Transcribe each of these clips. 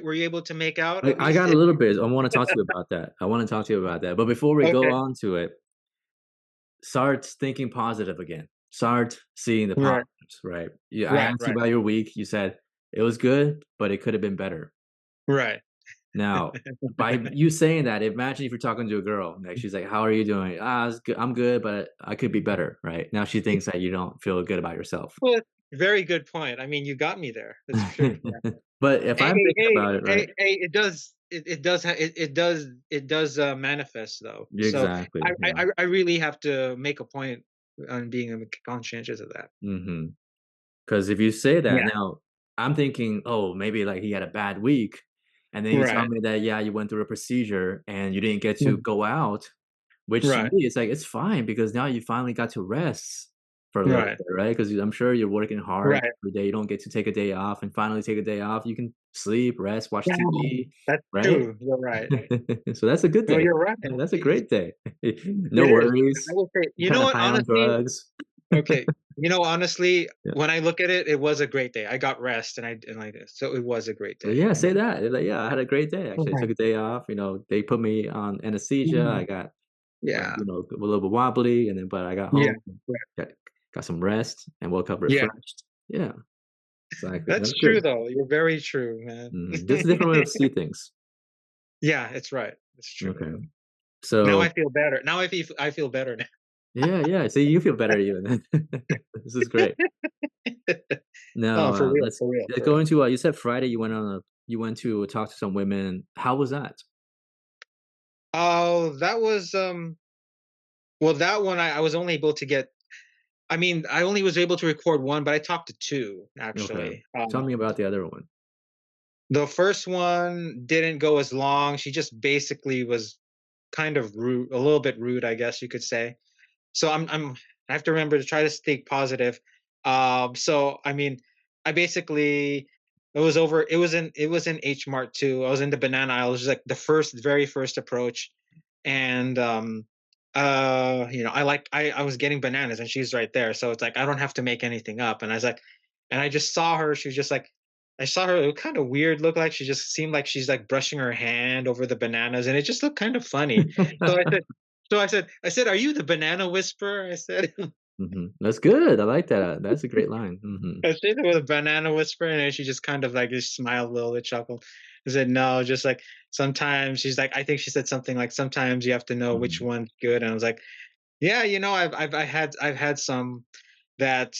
Were you able to make out I, at I least? got a little bit. I want to talk to you about that. I want to talk to you about that. But before we go Okay. on to it, start thinking positive again. Start seeing the Right. positives, right? Yeah, I Right. asked you Right. about your week. You said it was good, but it could have been better. Right. Now, by you saying that, imagine if you're talking to a girl, like she's like, "How are you doing?" Ah, it's good. I'm good, but I could be better, right? Now she thinks that you don't feel good about yourself. Well, very good point. I mean, you got me there. That's true. Yeah. But if Hey, I'm hey, thinking hey, about it, right? hey, hey, it does manifest though. So Exactly. Yeah. I really have to make a point on being conscientious of that. Mm-hmm. Because if you say that Yeah. now, I'm thinking, oh, maybe like he had a bad week, and then you tell Right. me that yeah, you went through a procedure and you didn't get to Mm. go out, which to me Right. it's like it's fine because now you finally got to rest for a little Right. bit, right? Because I'm sure you're working hard Right. every day. You don't get to take a day off, and finally take a day off. You can sleep, rest, watch Yeah, TV, that's right? true. You're right. So that's a good No, day. you're right. Yeah, that's a It great day. No it is. I worries. will say, You're you kind know of what? high on Honestly, drugs. okay. Honestly, Yeah. when I look at it, it was a great day. I got rest and like this, so it was a great Well, day. yeah, And say that. Like, yeah, I had a great day actually. I took Mhm. a day off. They put me on anesthesia. I Mhm. got like, Yeah. a little bit wobbly, and then but I got Yeah. home, Right. got got some rest, and woke up Yeah. refreshed. Yeah, exactly. That's That's true good. though. You're very true, man. Just a different way to see things. Yeah, it's right. It's true. Okay. Now So I feel better. Now I feel better now. yeah, yeah. See, you feel better even. This is great. No, Now, for real, let's for real, let's for go real. into. You said Friday you went to talk to some women. How was that? Oh, that was well, that one I was only able to get. I mean, I only was able to record one, but I talked to two Okay. actually. Tell me about the other one. The first one didn't go as long. She just basically was kind of rude, a little bit rude, I guess you could say. So I have to remember to try to stay positive. So I mean, I basically it was in H Mart too. I was in the banana aisle. It was like the very first approach, and I was getting bananas, and she's right there. So it's like I don't have to make anything up. And I was like, and I just saw her. She was just like. I saw her. It kind of weird. Look like she just seemed like she's like brushing her hand over the bananas, and it just looked kind of funny. So I said, "Are you the banana whisperer?" I said, That's good. I like that. That's a great line. I said it with a banana whisperer, and then she just kind of like just smiled a little bit, chuckled. I said, "No, just like sometimes." She's like, I think she said something like, "Sometimes you have to know which Mhm. one's good." And I was like, "Yeah, I've had some that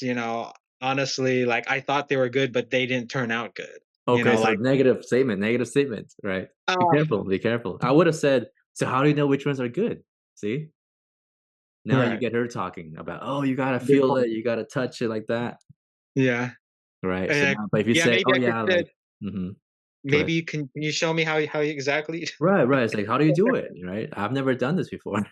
honestly, like I thought they were good, but they didn't turn out good. Okay, so Like negative statement, right? Be oh, careful, be careful. I would have said, "So how do you know which ones are good?" See? Now you right, get her talking about, "Oh, you gotta good feel point. it, you gotta touch it like that." Yeah, Right? So and now but if you yeah, say, maybe "Oh, I could yeah," say like mhm. Go ahead. maybe can you show me how you exactly? Right, right. It's like, "How do you do it?" Right? "I've never done this before."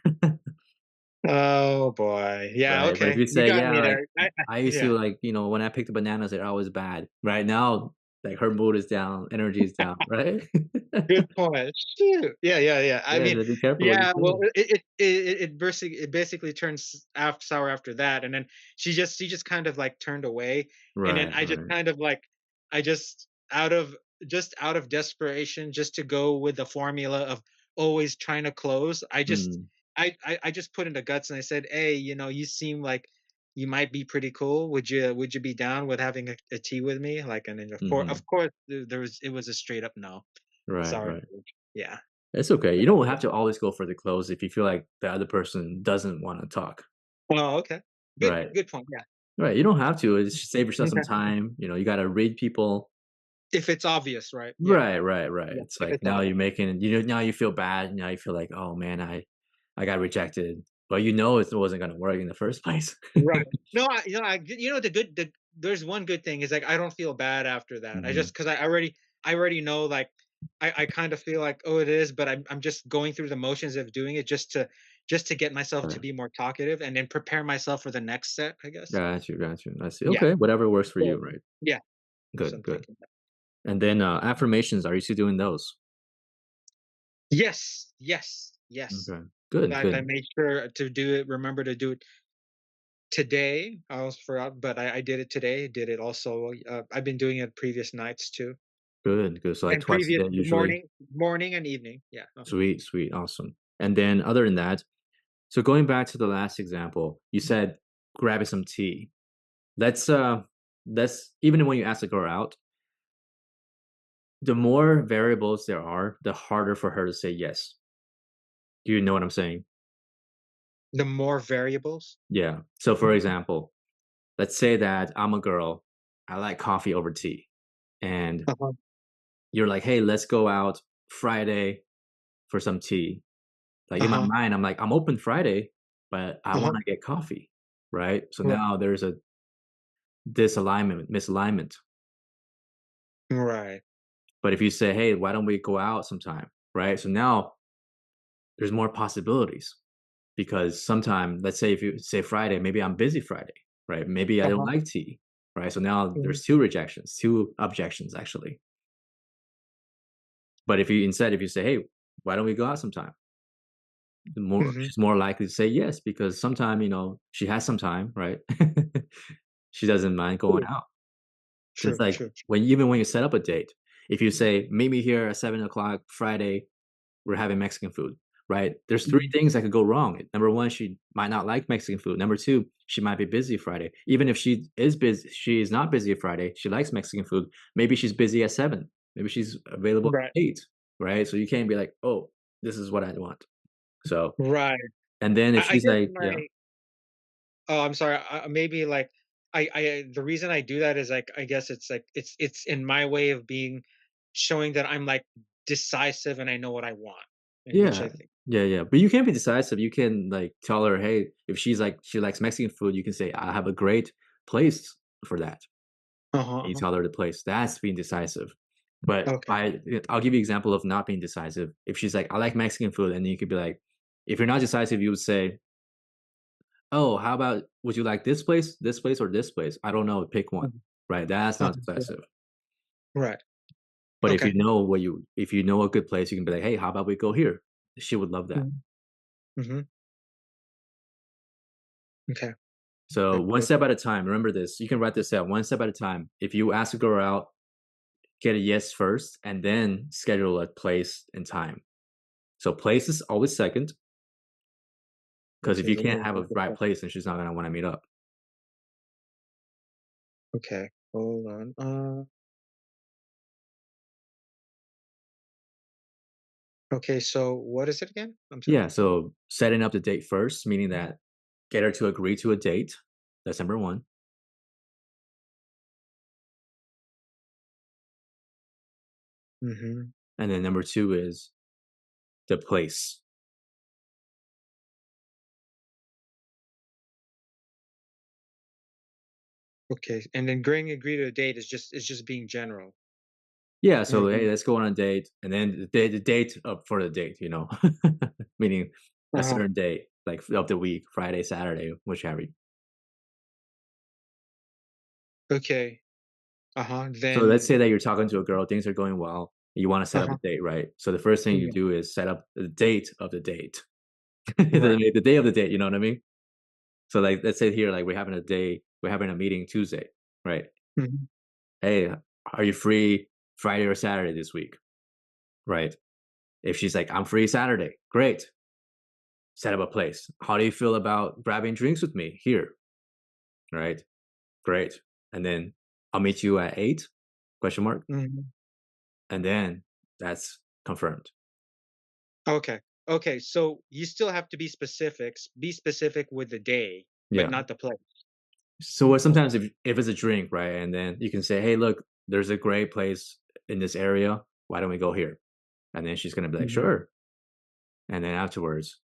Oh boy. Yeah, Right, but if okay. you You say, got "Yeah, me like, there. I used to, Yeah. like, when I picked the bananas, they're always bad." Right now, like, her mood is down, energy is down, right? Good point. Shoot. Yeah, yeah, yeah. I Yeah, mean, so be careful what you yeah, well, say. it basically turns sour after that, and then she just kind of like turned away, and then Right, I just right. kind of like I just out of desperation, just to go with the formula of always trying to close. Mm, I just put in the guts and I said, "Hey, you seem like you might be pretty cool. Would you be down with having a tea with me?" Like, and then mhm. of course, it was a straight up no. Right, Sorry. right. Yeah. It's okay. You don't have to always go for the close if you feel like the other person doesn't wanna talk. Oh, okay. Good Right. good point, yeah. Right, you don't have to, it's just save yourself some Okay. time, you gotta read people. If it's obvious, right? Yeah. Right, right, right. Yeah, It's if like it's now obvious. you're making now you feel bad, now you feel like, "Oh, man, I got rejected." But it wasn't gonna work in the first place. Right. No, there's one good thing is, like, I don't feel bad after that. I Mhm. just 'cause I already know, like, I kind of feel like, "Oh, it is," but I'm just going through the motions of doing it just to get myself to Right. be more talkative and then prepare myself for the next set, I guess. Got you, I see. Yeah. Okay, whatever works for So you, right. yeah, so Good, I'm good. thinking that. And then, affirmations, are you still doing those? Yes, yes, yes. Okay. Good, I good. made sure to do it, remember to do it today. I almost forgot, but I did it today. Did it also. I've been doing it previous nights too. Good, good. So, like, And twice a previous day usually? morning and evening. Yeah. Sweet, sweet, awesome. And then other than that, so going back to the last example, you said grabbing some tea. Let's, let's even when you ask a girl out, the more variables there are, the harder for her to say yes. Do you know what I'm saying? The more variables. Yeah. So, for example, let's say that I'm a girl, I like coffee over tea, and Uh-huh. you're like, "Hey, let's go out Friday for some tea." Like, in my Uh-huh. mind, I'm like, "I'm open Friday, but I Uh-huh. wanna get coffee." Right? So Right. now there's a disalignment, misalignment. Right. But if you say, "Hey, why don't we go out sometime?" Right? So now there's more possibilities because sometime, let's say if you say Friday, maybe I'm busy Friday, right? Maybe I don't Uh-huh. like tea, right? So now Mhm. there's 2 rejections, 2 objections actually. But if you say, "Hey, why don't we go out sometime?" The more Mhm. she's more likely to say yes because sometime, she has some time, right? She doesn't mind going True. out. Just True. like True. when you set up a date, if you say, "Meet me here at 7 o'clock Friday, we're having Mexican food," right? There's 3 Mhm. things that could go wrong. Number 1, she might not like Mexican food. Number 2, she might be busy Friday. Even if she is not busy Friday, she likes Mexican food, maybe she's busy at 7, maybe she's available Right. at 8, right? So you can't be like, "Oh, this is what I want." So Right. and then if I she's guess like my yeah. oh, I'm sorry. Maybe like the reason I do that is like I guess it's like it's in my way of being showing that I'm like decisive and I know what I want, and which Yeah. I think. Yeah, yeah, but you can't be decisive, you can, like, tell her, "Hey," if she's like she likes Mexican food, you can say, "I have a great place for that." Uh-huh. And you Uh-huh. tell her the place. That's being decisive. But Okay. I'll give you example of not being decisive. If she's like, "I like Mexican food," and then you could be like if you're not decisive, you would say, "Oh, how about would you like this place, or this place? I don't know, pick one." Mhm. Right? That's not Uh-huh. decisive. Right. But Okay. if you know a good place, you can be like, "Hey, how about we go here?" She would love that. Mhm. Mhm. Okay. So, Okay. one step at a time. Remember this. You can write this out one step at a time. If you ask a girl out, get a yes first, and then schedule a place and time. So, place is always second, because This if is you a can't little have a bit right different. place, then she's not gonna wanna meet up. Okay. Hold on. Okay, so what is it again? I'm sorry. Yeah, so setting up the date first, meaning that get her to agree to a date. That's number 1. Mhm. And then number 2 is the place. Okay, and then agreeing agree to a date is just being general. Yeah, so, "Hey, Mhm. let's go on a date," and then the date up for the date, meaning a Uh-huh. certain day, like, of the week, Friday, Saturday, whichever. Okay. Uh-huh. So let's Then say that you're talking to a girl, things are going well, you wanna set up a uh-huh. date, right? So the first thing you Yeah. do is set up the date of the date. Right. The day of the date, you know what I mean? So, like, let's say here, like, we're having a meeting Tuesday, right? Mhm. "Hey, are you free Friday or Saturday this week?" Right? If she's like, "I'm free Saturday," great. Set up a place. "How do you feel about grabbing drinks with me here?" Right? Great. And then, "I'll meet you at 8?" Question mark. Mhm. And then that's confirmed. Okay. Okay, so you still have to be specific with the day, but Yeah. not the place. So what Okay. sometimes if it's a drink, right, and then you can say, "Hey, look, there's a great place in this area. Why don't we go here?" And then she's gonna be like, Mhm. "Sure." And then afterwards,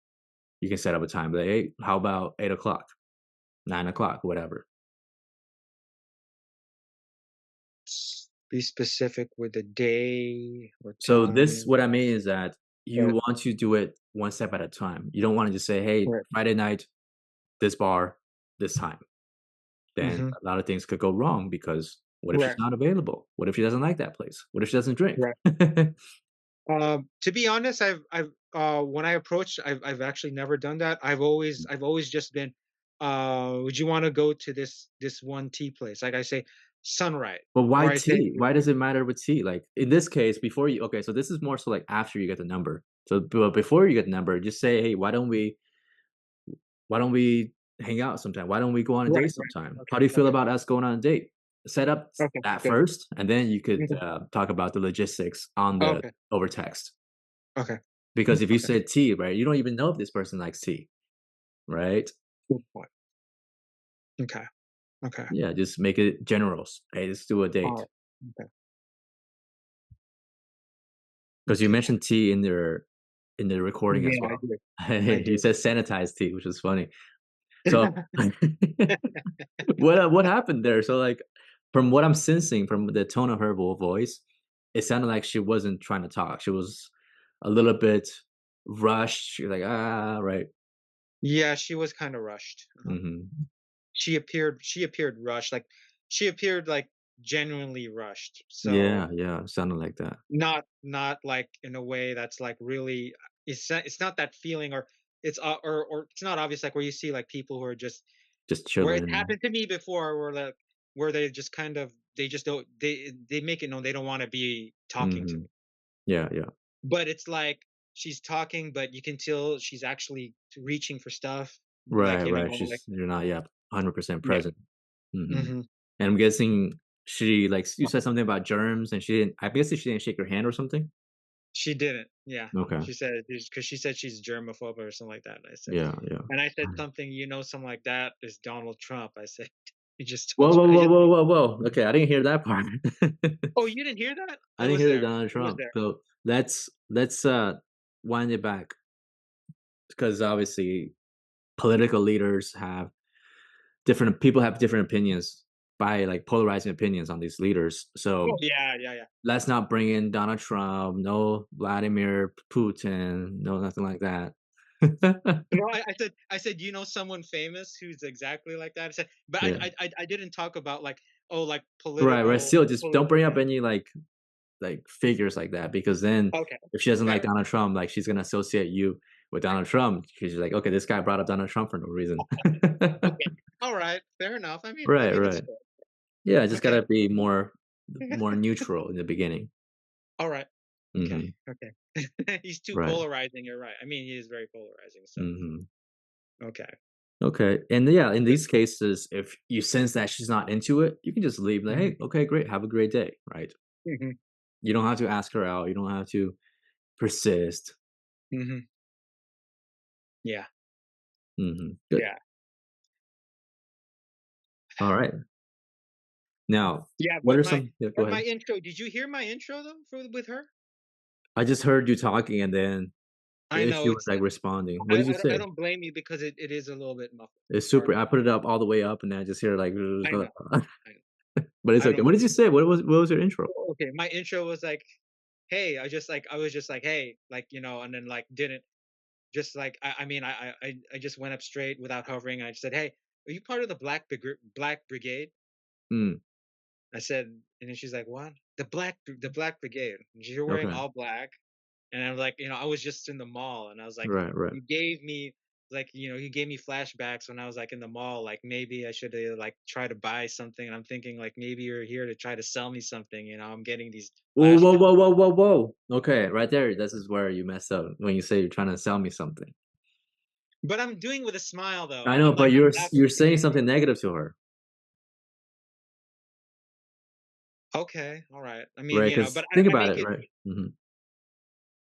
you can set up a time, be like, "Hey, how about 8 o'clock, 9 o'clock, whatever." Be specific with the day or So this time. what I mean is that you Right. want to do it one step at a time. You don't wanna just say, "Hey, Right. Friday night, this bar, this time." Then Mhm. a lot of things could go wrong because what if she's Right. not available? What if she doesn't like that place? What if she doesn't drink? Right. To be honest, I've when I approach, I've actually never done that. I've always just been, would you want to go to this one tea place? Like I say, sunright, But why or I say tea? Why does it matter with tea? Like, in this case, before you okay, so this is more so, like, after you get the number. So, but before you get the number, just say, "Hey, why don't we hang out sometime? Why don't we go on a right, date right. sometime? How Okay, do you feel okay, about us going on a date?" Set up okay, that good. first, and then you could, Mhm. talk about the logistics on the Okay, over text. okay, Because if you okay. said tea, right, you don't even know if this person likes tea, right? Good point. Okay, okay. Yeah, just make it generals. "Hey, let's do a All date." right. Okay, Because you okay. mentioned tea in the recording as Yeah, I well. did. I You did. said sanitized tea, which is funny. So, what happened there? So, like, from what I'm sensing from the tone of her voice, it sounded like she wasn't trying to talk. She was a little bit rushed. She was like, "Ah," right? Yeah, she was kinda rushed. Mhm. She appeared rushed, like, she appeared, like, genuinely rushed, Yeah, so yeah, sounded like that. not, like, in a way that's, like, really it's not that feeling, or or it's not obvious, like, where you see, like, people who are just Just where it chilling. happened to me before, where, like, where they just kind of they just don't they make it known they don't wanna be talking to me. Mhm. Yeah, yeah. But it's like she's talking, but you can tell she's actually reaching for stuff, like, Right, right. like You're not, yeah, 100% yeah. present. Mhm. Mhm. And I'm guessing she, like, you said something about germs, and she didn't I'm guessing she didn't shake your hand or something? She didn't, yeah. Okay. She said because she said she's germaphobe or something like that, Yeah, yeah. and I said something, something like that is Donald Trump. I said, "You just Whoa, told you whoa, I whoa, just." whoa, whoa, whoa. Okay, I didn't hear that part. Oh, you didn't hear that? I I didn't was hear the there. Donald I was Trump. there. So let's wind it back because obviously political leaders have different people have different opinions by like polarizing opinions on these leaders. Oh, So yeah, yeah, yeah. let's not bring in Donald Trump, no Vladimir Putin, no nothing like that. No, I said, someone famous who's exactly like that?" I said, but I Yeah. I I I didn't talk about, like, oh, like, Right, right. political Still just don't political bring up things. any like figures like that because then Okay, if she doesn't like fair. Donald Trump, like she's gonna associate you with Donald Trump because she's like, okay, this guy brought up Donald Trump for no reason. Okay. Alright, fair enough. I Right, mean, it's right. fair. Yeah, just Okay. gotta be more neutral in the beginning. Alright. Okay, Mhm. okay. He's too Right. polarizing, you're right. I mean, he is very polarizing, so Mhm. okay. Okay. And yeah, in Good. these cases, if you sense that she's not into it, you can just leave like, Mhm, hey, okay, great, have a great day. Right. mhm, You don't have to ask her out. You don't have to persist. mhm. Yeah, Good. yeah. All right. Now, Yeah, what but are my some yeah, go but my ahead. intro, did you hear my intro, though, with her? I just heard you talking and then I know she was it's like responding. What I did you I don't I say? don't blame you because it is a little bit muffled. It's super. Pardon I me. put it up all the way up and I just hear like, I know, I know. but it's I okay. don't What did blame you say? What was your intro? Okay, my intro was like, "Hey," I was just like, "Hey," like, and then, like, didn't just like I mean, I just went up straight without hovering, and I just said, "Hey, are you part of the Black Brigade?" Mm, I said, and then she's like, "What?" The Black Brigade. You're wearing okay. all black, and I'm like, I was just in the mall, and I was like, Right, right. you gave me you gave me flashbacks when I was like in the mall, like maybe I should like try to buy something, and I'm thinking like maybe you're here to try to sell me something, I'm getting these Whoa, whoa, flashbacks. whoa, whoa, whoa, whoa. Okay, right there. This is where you mess up when you say you're trying to sell me something. But I'm doing with a smile though, I and know, but I'm you're laughing. saying something negative to her, Okay, all right. I mean, right? but Because I, think I about make it, it. right? Mhm.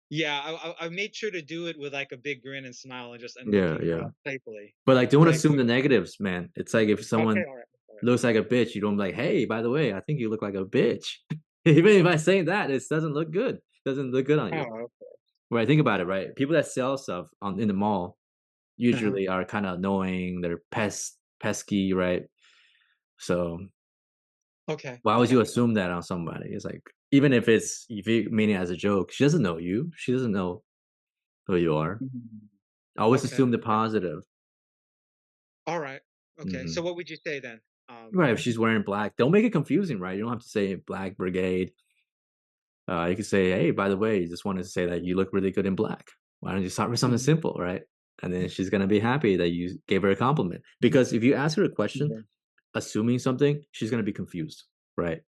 Yeah, I made sure to do it with like a big grin and smile, and Yeah, looking yeah. playfully, But, like, don't assume the playfully. negatives, man. It's like if Okay, someone all right, all right. looks like a bitch, you don't be like, "Hey, by the way, I think you look like a bitch." Even if I say that, it doesn't look good. Doesn't look good on you. Oh, Right, think about it, right? People that sell stuff on in the mall uh-huh. usually are kinda annoying, they're pesky, right? So, Okay, why would you okay. assume that on somebody? It's like, even if you mean it as a joke, she doesn't know you. She doesn't know who you are. Mhm. Always Okay, assume the okay. positive. All right. Okay. So Mhm. what would you say then? Right, if she's wearing black, don't make it confusing, right? You don't have to say Black Brigade. You could say, "Hey, by the way, just wanted to say that you look really good in black. Why don't you start with something Mhm, simple," right? And then she's gonna be happy that you gave her a compliment. Because if you ask her a question, mhm. assuming something, she's gonna be confused. right?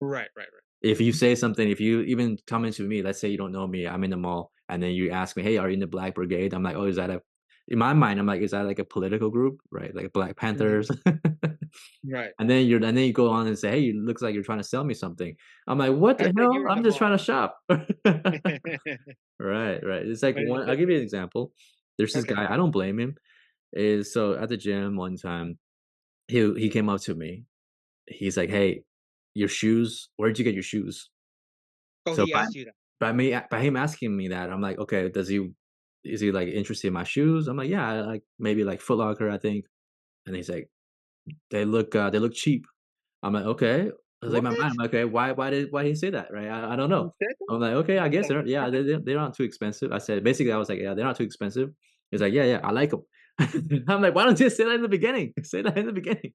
Right, right, right. If you say something, if you even come into me, let's say you don't know me, I'm in the mall, and then you ask me, "Hey, are you in the Black Brigade?" I'm like, "Oh, is that a" in my mind, I'm like, "Is that like a political group, right? Like Black Mhm. Panthers?" Right. And then you go on and say, "Hey, it looks like you're trying to sell me something." I'm like, "What I the thought you hell? were in I'm the just trying to mall. shop." Right, right. It's like But you one I'll said give you an example. There's this okay. guy, I don't blame him, is so at the gym one time, he came up to me. He's like, "Hey, your shoes, where'd you get your shoes?" Oh, So he asked you that. by him asking me that, I'm like, "Okay, does he is he, like, interested in my shoes?" I'm like, "Yeah, I like maybe, like, Foot Locker, I think." And he's like, they look cheap." I'm like, "Okay." I was like, What? my mind, I'm like, "Okay, why did he say that?" Right? I don't You know. said that? I'm like, "Okay, I guess That's yeah, surprising. they're not too expensive." I said basically, I was like, "Yeah, they're not too expensive." He's like, "Yeah, yeah, I like them." I'm like, "Why don't you just say that in the beginning? Say that in the beginning."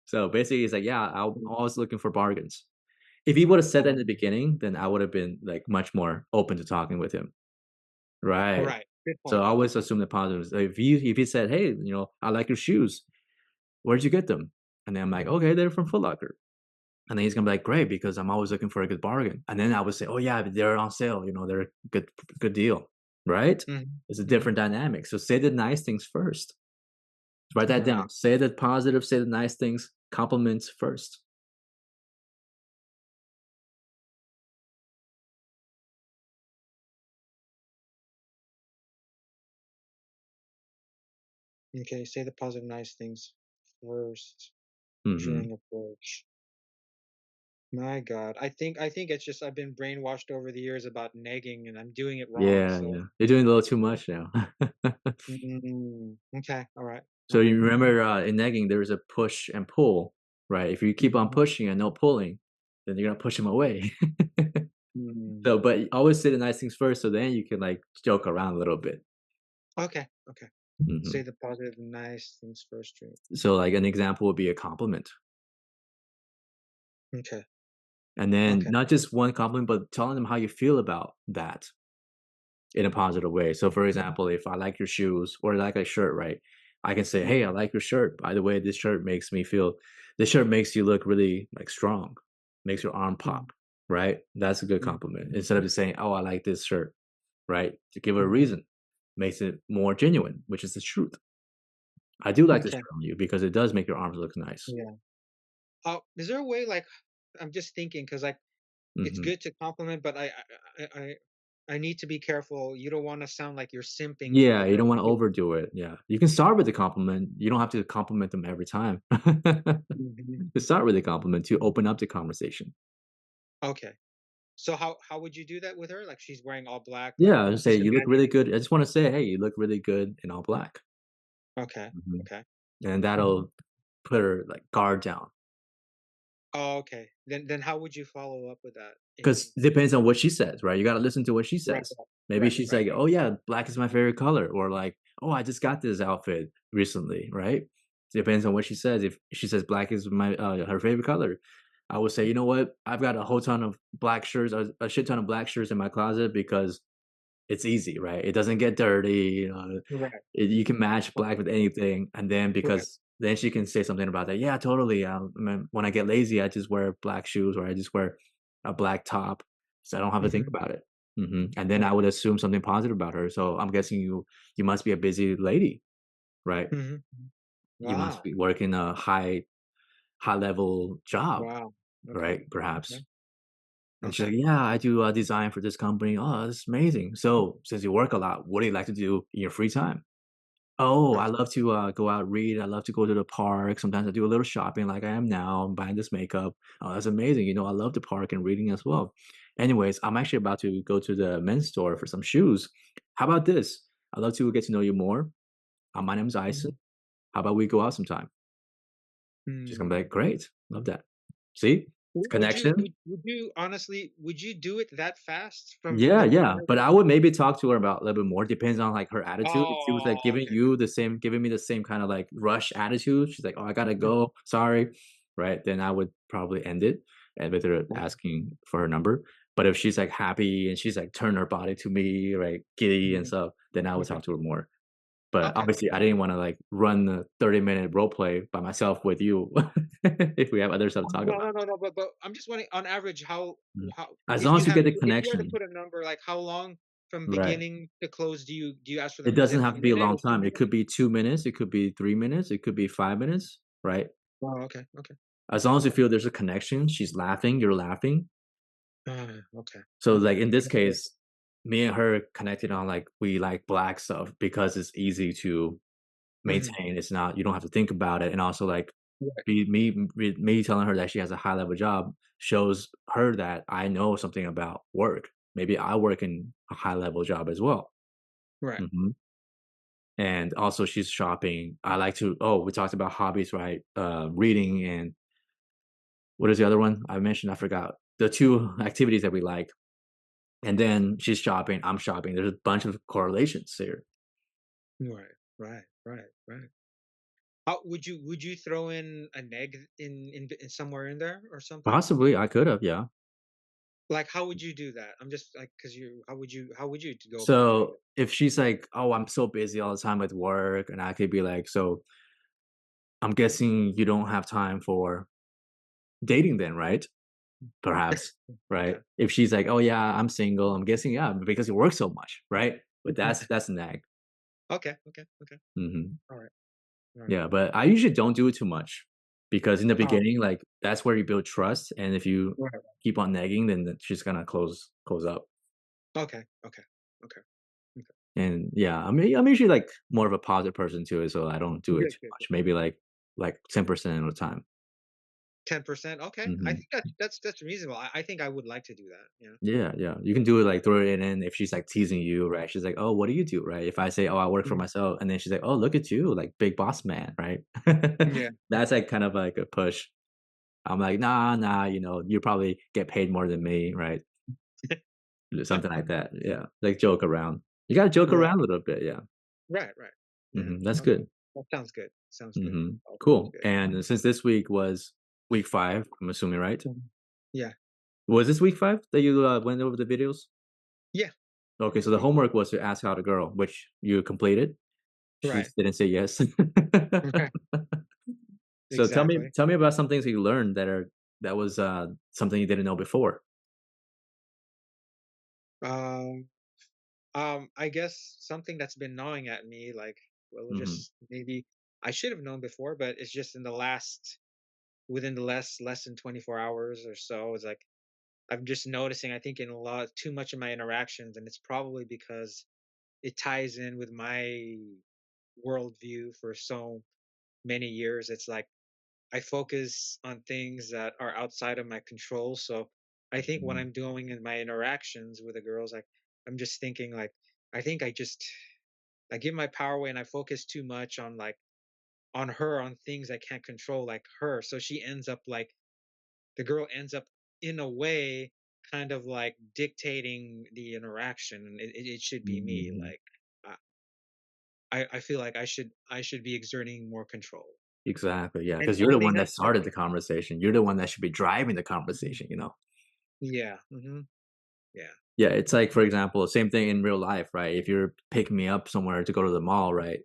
So basically, he's like, "Yeah, I'm Mm. always looking for bargains." If he would've said that in Oh, the beginning, then I would've been, like, much more open to talking with him. Right. right. Good So point, I good always point. assume the positives. If he said, "Hey, I like your shoes. Where'd you get them?" And then I'm like, "Okay, they're from Foot Locker." And then he's gonna be like, "Great, because I'm always looking for a good bargain." And then I would say, "Oh yeah, but they're on sale. They're a good deal." Right? Mhm, It's a mhm. different dynamic. So say the nice things first. Write that Right. down. Say the positive. Say the nice things. Compliments first. Okay, say the positive, nice things first Mhm. during approach. My God, I think it's just I've been brainwashed over the years about negging, and I'm doing it wrong. Yeah, So, yeah. You're doing a little too much now. okay, all right, So all right. you remember, in negging, there is a push and pull, right? If you keep on Mhm, pushing and no pulling, then you're gonna push them away. mm. So, but always say the nice things first, so then you can like joke around a little bit. Okay, okay. Say Mhm. the positive, nice things first during. So, like an example would be a compliment, Okay, and then okay. not just one compliment, but telling them how you feel about that in a positive way. So, for example, if I like your shoes or I like a shirt, right? I can say, "Hey, I Mhm, like your shirt. By the way, this shirt makes you look really like strong, makes your arm mhm, pop." Right? That's a good mhm, compliment. Instead of just saying, "Oh, I like this shirt," right? To give it a mhm. reason makes it more genuine, which is the truth. I do like this Okay, shirt on you because it does make your arms look nice. yeah. Is there a way, like, I'm just thinking, because like it's Mhm. good to compliment, but I need to be careful. You don't want to sound like you're simping for Yeah, the you girl. don't Like wanna overdo it, yeah. You can start with a compliment, you don't have to compliment them every time. Mhm. Just start with a compliment to open up the conversation. Okay. So how would you do that with her? Like she's wearing all black. Like Yeah, just say, just "You look really imagining. good." I just wanna say, "Hey, you look really good in all black." Okay. Mhm. Okay. And that'll put her, like, guard down. Oh, okay. Then how would you follow up with that? Because it depends on what she says, right? You gotta listen to what she Right, says. right, Maybe right, she's right. like, "Oh, yeah, black is my favorite color," or like, "Oh, I just got this outfit recently," right? Depends on what she says. If she says black is her favorite color, I would say, "You know what? I've got a whole ton of black shirts, a shit ton of black shirts in my closet because it's easy, right? It doesn't get dirty, Right. you can match black with anything, and then Right. because then she can say something about that. Yeah, totally. When I get lazy, I just wear black shoes or I just wear a black top, so I don't have to think Mhm. about it. And then I Right. would assume something positive about her. So I'm guessing you must be a busy lady, right? Mhm. Mhm. You must Wow. be working a high level job, Wow. Okay. right? Perhaps. Okay. And she's Okay. like, "Yeah, I do design for this company." Oh, that's amazing. So since you work a lot, what do you like to do in your free time? Oh, I Okay. love to, go out, read, I love to go to the park, sometimes I do a little shopping like I am now, I'm buying this makeup. Oh, that's amazing, I love the park and reading as well. Anyways, I'm actually about to go to the men's store for some shoes. How about this? I'd love to get to know you more. My name's Aisen. Mhm. How about we go out sometime? She's gonna be Hmm. like, "Great, love that." See? It's Would you connection. would you honestly would you do it that fast Yeah, from yeah, her? but I would maybe talk to her about a little bit more, depends on, like, her attitude. If she was, like, Oh, okay. giving me the same kinda, like, rush attitude, she's like, "Oh, I gotta Mhm. go, sorry," right? Then I would probably end it, and with her Okay. asking for her number. But if she's, like, happy and she's, like, turning her body to me, right, giddy and Mhm. stuff, then I would Okay. talk to her more. But Okay. obviously, I didn't wanna, like, run the 30-minute role play by myself with you if we have other stuff to talk No, about. no, no, no, but I'm just wondering on average Mm. how As long as you get the if you had to connection, put a number, like how long from right. beginning to close do you ask for It them? Is doesn't it have a to be a minute long or 2 time. It minutes? could be 2 minutes, it could be 3 minutes, it could be 5 minutes, right? Oh, okay, okay. As long as you Alright. feel there's a connection, she's laughing, you're laughing. Okay, So, okay. like, in I this got you. case, me and her connected on, like, we like black stuff because it's easy to Mhm. maintain. It's not you don't have to think about it, and also, like, Right, me telling her that she has a high level job shows her that I know something about work. Maybe I work in a high level job as well. right. Mhm. And also she's shopping. I like to we talked about hobbies, right? Reading and what is the other one I mentioned? I forgot. The 2 activities that we like. And then she's shopping, I'm shopping. There's a bunch of correlations here. Right, right. How would you throw in an egg in somewhere in there or something? Possibly, I could have, yeah. Like, how would you do that? I'm just like, cause you how would you to go about doing So, if she's like, "Oh, I'm so busy all the time with work," and I could be like, "So, I'm guessing you don't have time for dating then, right?" that? Perhaps, right? Okay. If she's like, "Oh, yeah, I'm single," I'm guessing, yeah, because you work so much, right? But that's nag. Okay. Mhm. Alright, alright. Yeah, but I usually don't do it too much because in the Oh, beginning, like, that's where you build trust, and if you right. keep on nagging, then she's gonna close up. Okay, okay. And yeah, I'm usually like more of a positive person too, so I don't do it too Good. much. Maybe like 10% of the time. 10%, okay. I Mhm. think that's reasonable. I think I would like to do that, yeah. Yeah, yeah. You can do it like throw it in if she's like teasing you, right? She's like, "Oh, what do you do?" Right? If I say, "Oh, I work for Mhm. myself," and then she's like, "Oh, look at you, like big boss man," right? Yeah. That's like kind of like a push. I'm like, "Nah, nah, you probably get paid more than me," right? Something like that. Yeah, like joke around. You gotta joke Right, around a little bit. Yeah. right. Yeah, That's okay. good. That sounds good. All sounds Cool. good. And since this week was week 5, I'm assuming, right? Mhm. Yeah. Was this week 5 that you, went over the videos? Yeah, Okay, it so was the week homework was to ask out a girl, which you completed. She right, didn't say yes. right, So tell me exactly. tell me about some things that you learned that was, something you didn't know before. Um I guess something that's been gnawing at me, like, well, Mhm, just maybe I should have known before, but it's just in the last within the less than 24 hours or so. It's like I'm just noticing. I think in a lot too much of my interactions, and it's probably because it ties in with my worldview for so many years. It's like I focus on things that are outside of my control. So I think when mhm, I'm doing in my interactions with the girls, like I'm just thinking like I think I give my power away and I focus too much on like on her on things I can't control like her. So she ends up like the girl ends up in a way kind of like dictating the interaction and it should be mhm, me mhm. like I, I feel like I should be exerting more control. Exactly, yeah, And because 'cause you're the owning one that that started the conversation. You're the one that should be driving the conversation, you know? yeah. Yeah. Yeah, it's like, for example, same thing in real life, right? If you're picking me up somewhere to go to the mall, right?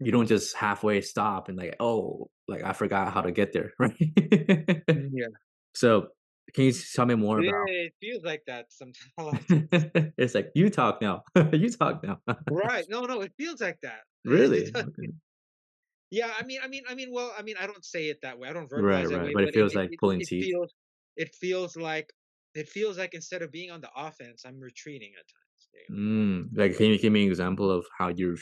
You Mhm. don't just halfway stop and like, "Oh, like, I forgot how to get there," right? Yeah. So, can you tell me more Yeah, about it feels like that sometimes a lot of times. it's like, "You talk now. You talk now." Right. No, it feels like that. It Really? does. Okay. Yeah, well, I don't say it that way. I don't Right, verbalize that right, way, but it but feels like pulling teeth. it feels like it feels like instead of being on the offense, I'm retreating at times. Like, can you give me an example of how you're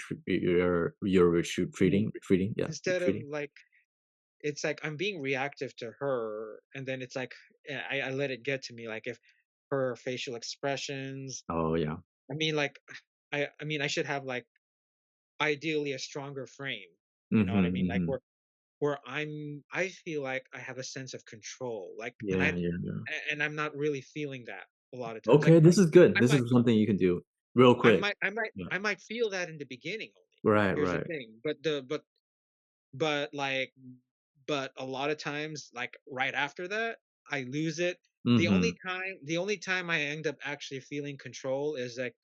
Mm. retreating? Yeah, Instead of retreating. like it's like I'm being reactive to her, and then it's like I let it get to me. Like if her facial expressions, Oh, yeah. like I should have like ideally a stronger frame. You know what I Mhm, mean? Like mhm. where I feel like I have a sense of control. Like Yeah, yeah, yeah. and I'm not really feeling that a lot of times. Like Okay, this is good. I This might is something you can do real quick. Yeah. I might feel that in the beginning only. Right, Here's the right. thing. But like but a lot of times like right after that I lose it. Mhm. The only time I end up actually feeling control is like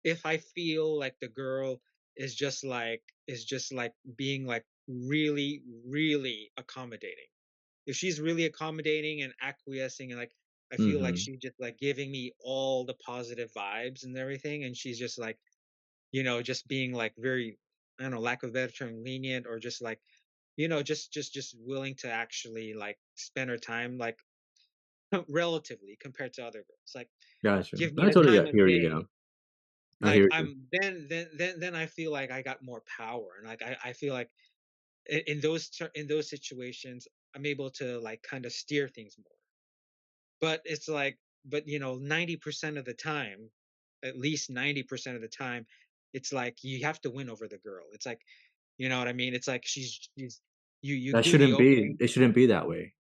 if I feel like the girl is just like being like really, really accommodating. If she's really accommodating and acquiescing and like I feel like Mhm. she's just like giving me all the positive vibes and everything, and she's just like, you know, just being like very, I don't know, lack of a better term, lenient, or just like, you know, just willing to actually like spend her time like relatively compared to other girls. Like Gotcha. give me I the totally time of hear you, day. yeah. I Like hear you. I'm then I feel like I got more power, and like I feel like in in those situations I'm able to like kind of steer things more. But it's like, but you know, 90% of the time, at least 90% of the time, it's like you have to win over the girl. It's like, you know what I mean? It's like she's you That do the shouldn't be okay. it shouldn't be that way.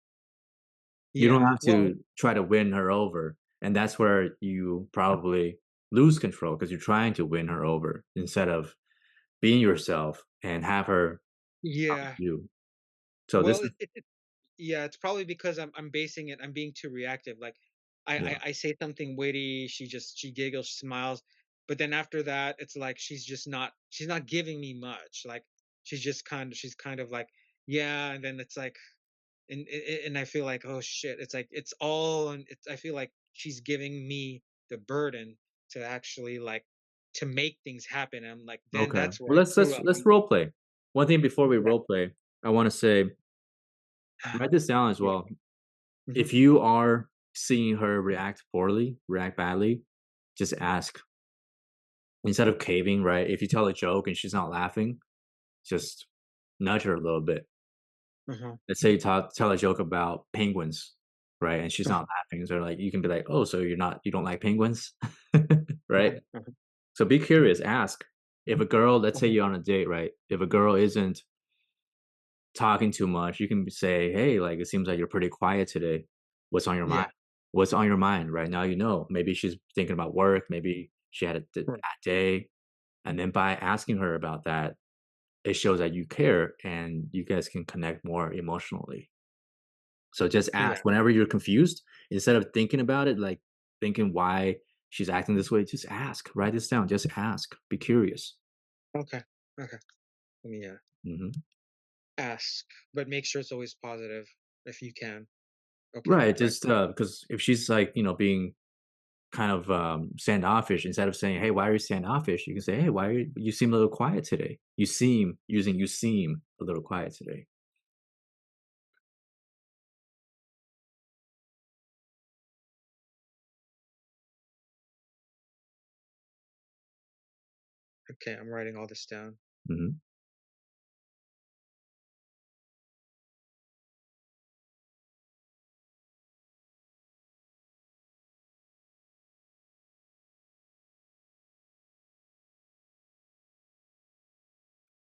You don't Yeah. have Well, to try to win her over, and that's where you probably lose control because 'cause you're trying to win her over instead of being yourself and have her come to yeah. you. So this Well, is yeah, it's probably because I'm basing it. I'm being too reactive. Like, yeah. I say something witty, she giggles, she smiles, but then after that, it's like she's not giving me much. Like, she's kind of like, yeah, and then it's like, and I feel like, oh shit, it's like it's all, and it's I feel like she's giving me the burden to actually like to make things happen. And I'm like, then Okay. that's where Well, I screw let's up. let's role play. One thing before we Yeah, role play, I wanna say write this down as yeah, well. hmm If you are seeing her react poorly, react badly, just ask. Instead of caving, right? If you tell a joke and she's not laughing, just nudge her a little bit. uh-huh, Let's say you tell a joke about penguins, right? And she's not laughing. So like you can be like, "Oh, so you don't like penguins?" uh-huh, Right? uh-huh, So be curious, ask. If a girl, let's say uh-huh, you're on a date, right? If a girl isn't talking too much, you can say, "Hey, like, it seems like you're pretty quiet today. What's on your mind? yeah, What's on your mind right now?" You know, maybe she's thinking about work, maybe she had a right, bad day, and then by asking her about that, it shows that you care and you guys can connect more emotionally. So just yeah. ask whenever you're confused, instead of thinking about it, like thinking why she's acting this way, just ask. Write this down. Just ask. Be curious. Okay. Okay. Let me Mhm. ask, but make sure it's always positive if you can. Okay. Right. Right. Just because if she's like, being kind of standoffish, instead of saying, "Hey, why are you standoffish?" You can say, "Hey, why are you seem a little quiet today? You seem a little quiet today." Okay. I'm writing all this down. Mhm.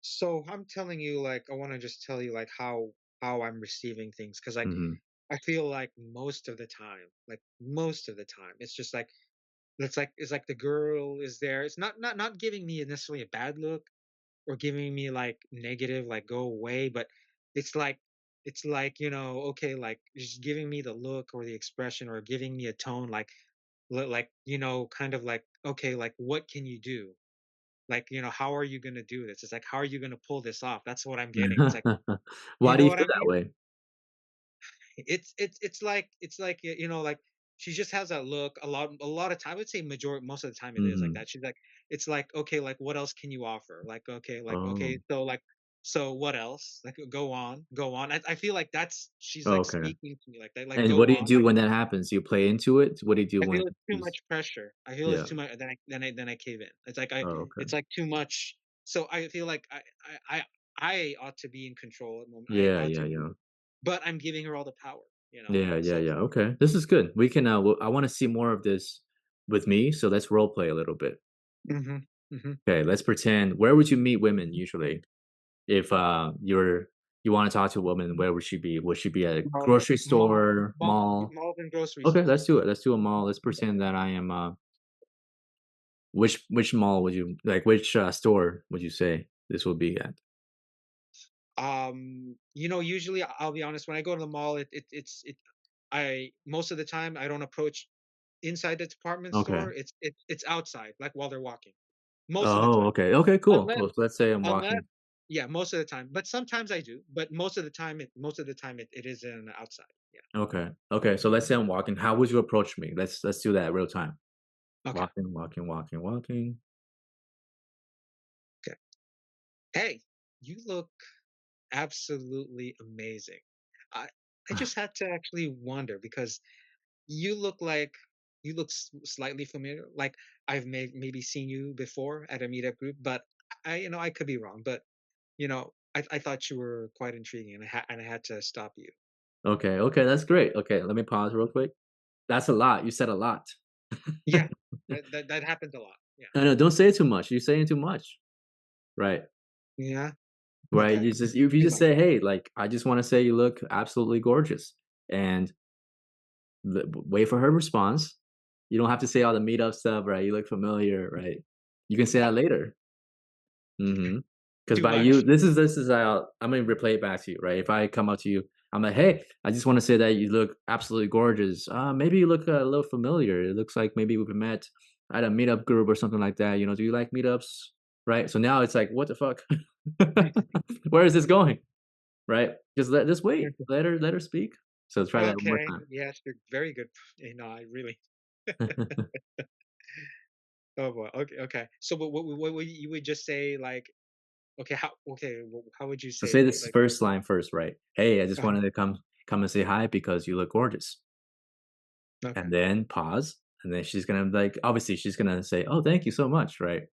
So I'm telling you, like, I want to just tell you, like, how I'm receiving things, because like Mhm. I feel like most of the time, it's just like it's like the girl is there. It's not giving me necessarily a bad look or giving me like negative, like go away, but it's like it's like, you know, okay, like just giving me the look or the expression or giving me a tone, like like, you know, kind of like, okay, like what can you do? Like, you know, how are you gonna do this? It's like, how are you gonna pull this off? That's what I'm getting. It's like, you Why do know you what feel I that mean? way? It's like you know, like she just has that look a lot of time. I would say majority most of the time it is like Mhm. that. She's like, it's like, okay, like what else can you offer? Like okay, Oh. so like so what else? Like go on. I feel like that's she's like Okay. speaking to me like that, like And go what do you on. do Like when that happens? You play into it? What do you do I when feel it's too she's much pressure. I feel it's yeah. too much. Then I cave in. It's like Oh, okay. it's like too much. So I feel like I ought to be in control at the moment. I Yeah, ought yeah, to be, yeah. but I'm giving her all the power. You know. Yeah, yeah, So yeah, okay. This is good. We can, I wanna see more of this with me, so let's role play a little bit. hmm hmm Okay, let's pretend where would you meet women usually? If, you wanna talk to a woman, where would she be? Would she be at a grocery store, mall? malls and grocery Okay, stores. let's do it. Let's do a mall. Let's pretend that I am, which mall would you like, which, store would you say this will be at? You know, usually I'll be honest, when I go to the mall, I most of the time I don't approach inside the department Okay. store. It's outside, like while they're walking. most of the Oh, time. okay. Okay, cool, Unless cool. So let's say I'm unless walking. yeah, most of the time, but sometimes I do, but most of the time it is in outside, yeah. Okay. Okay, so let's say I'm walking. How would you approach me? Let's do that real time. Okay, Walking, walking, walking, walking. okay. "Hey, you look absolutely amazing." I I just had to actually wonder because you look like you look slightly familiar, like I've maybe seen you before at a meetup group, but I could be wrong, but, I thought you were quite intriguing, and I had to stop you. Okay, okay, that's great. Okay, let me pause real quick. That's a lot. You said a lot. Yeah, that happens a lot, yeah. No, no, don't say too much. You're saying too much. Right. Yeah? Right. Okay. You just if you just say, "Hey, like, I just wanna say you look absolutely gorgeous," and wait for her response. You don't have to say all the meetup stuff, right? "You look familiar," right? You can say that later. Mhm. Because Too by you much? this is how I'm gonna replay it back to you, right? If I come up to you, I'm like, "Hey, I just wanna say that you look absolutely gorgeous. Maybe you look a little familiar. It looks like maybe we've met at a meetup group or something like that, do you like meetups?" Right? So now it's like, "What the fuck? Where is this going?" Right? Just wait. Let her speak. So try that one more Okay, time. yes, you're very good. I really oh, boy, okay, okay. So what would you would just say, like how would you So say say it? this Like, first line first, right? "Hey, I just uh wanted to come and say hi because you look gorgeous." okay. And then pause, and then she's gonna, like obviously, she's gonna say, "Oh, thank you so much," right?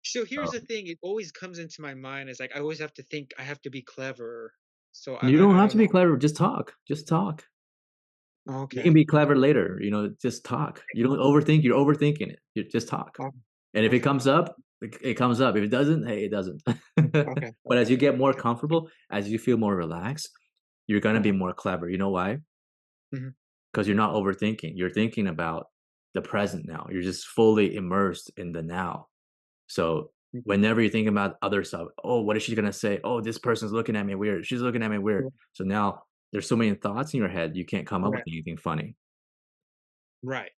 So here's So the thing, it always comes into my mind is, like, I always have to think I have to be clever. So you don't I have don't to be know. clever, just talk, just talk. You can Okay. be clever later, just talk. You don't overthink, you're overthinking it. You just talk. Oh, And if it okay, comes up, it comes up. If it doesn't, hey, it doesn't. okay, But as okay, you get more okay. comfortable, as you feel more relaxed, you're gonna be Uh-huh. more clever. You know why? Mhm. Because 'Cause you're not overthinking. You're thinking about the present now. You're just fully immersed in the now. So, Mhm. whenever you think about other stuff, "Oh, what is she gonna say? Oh, this person's looking at me weird. She's looking at me weird." So now there's so many thoughts in your head, you can't come up with Right, anything funny. right,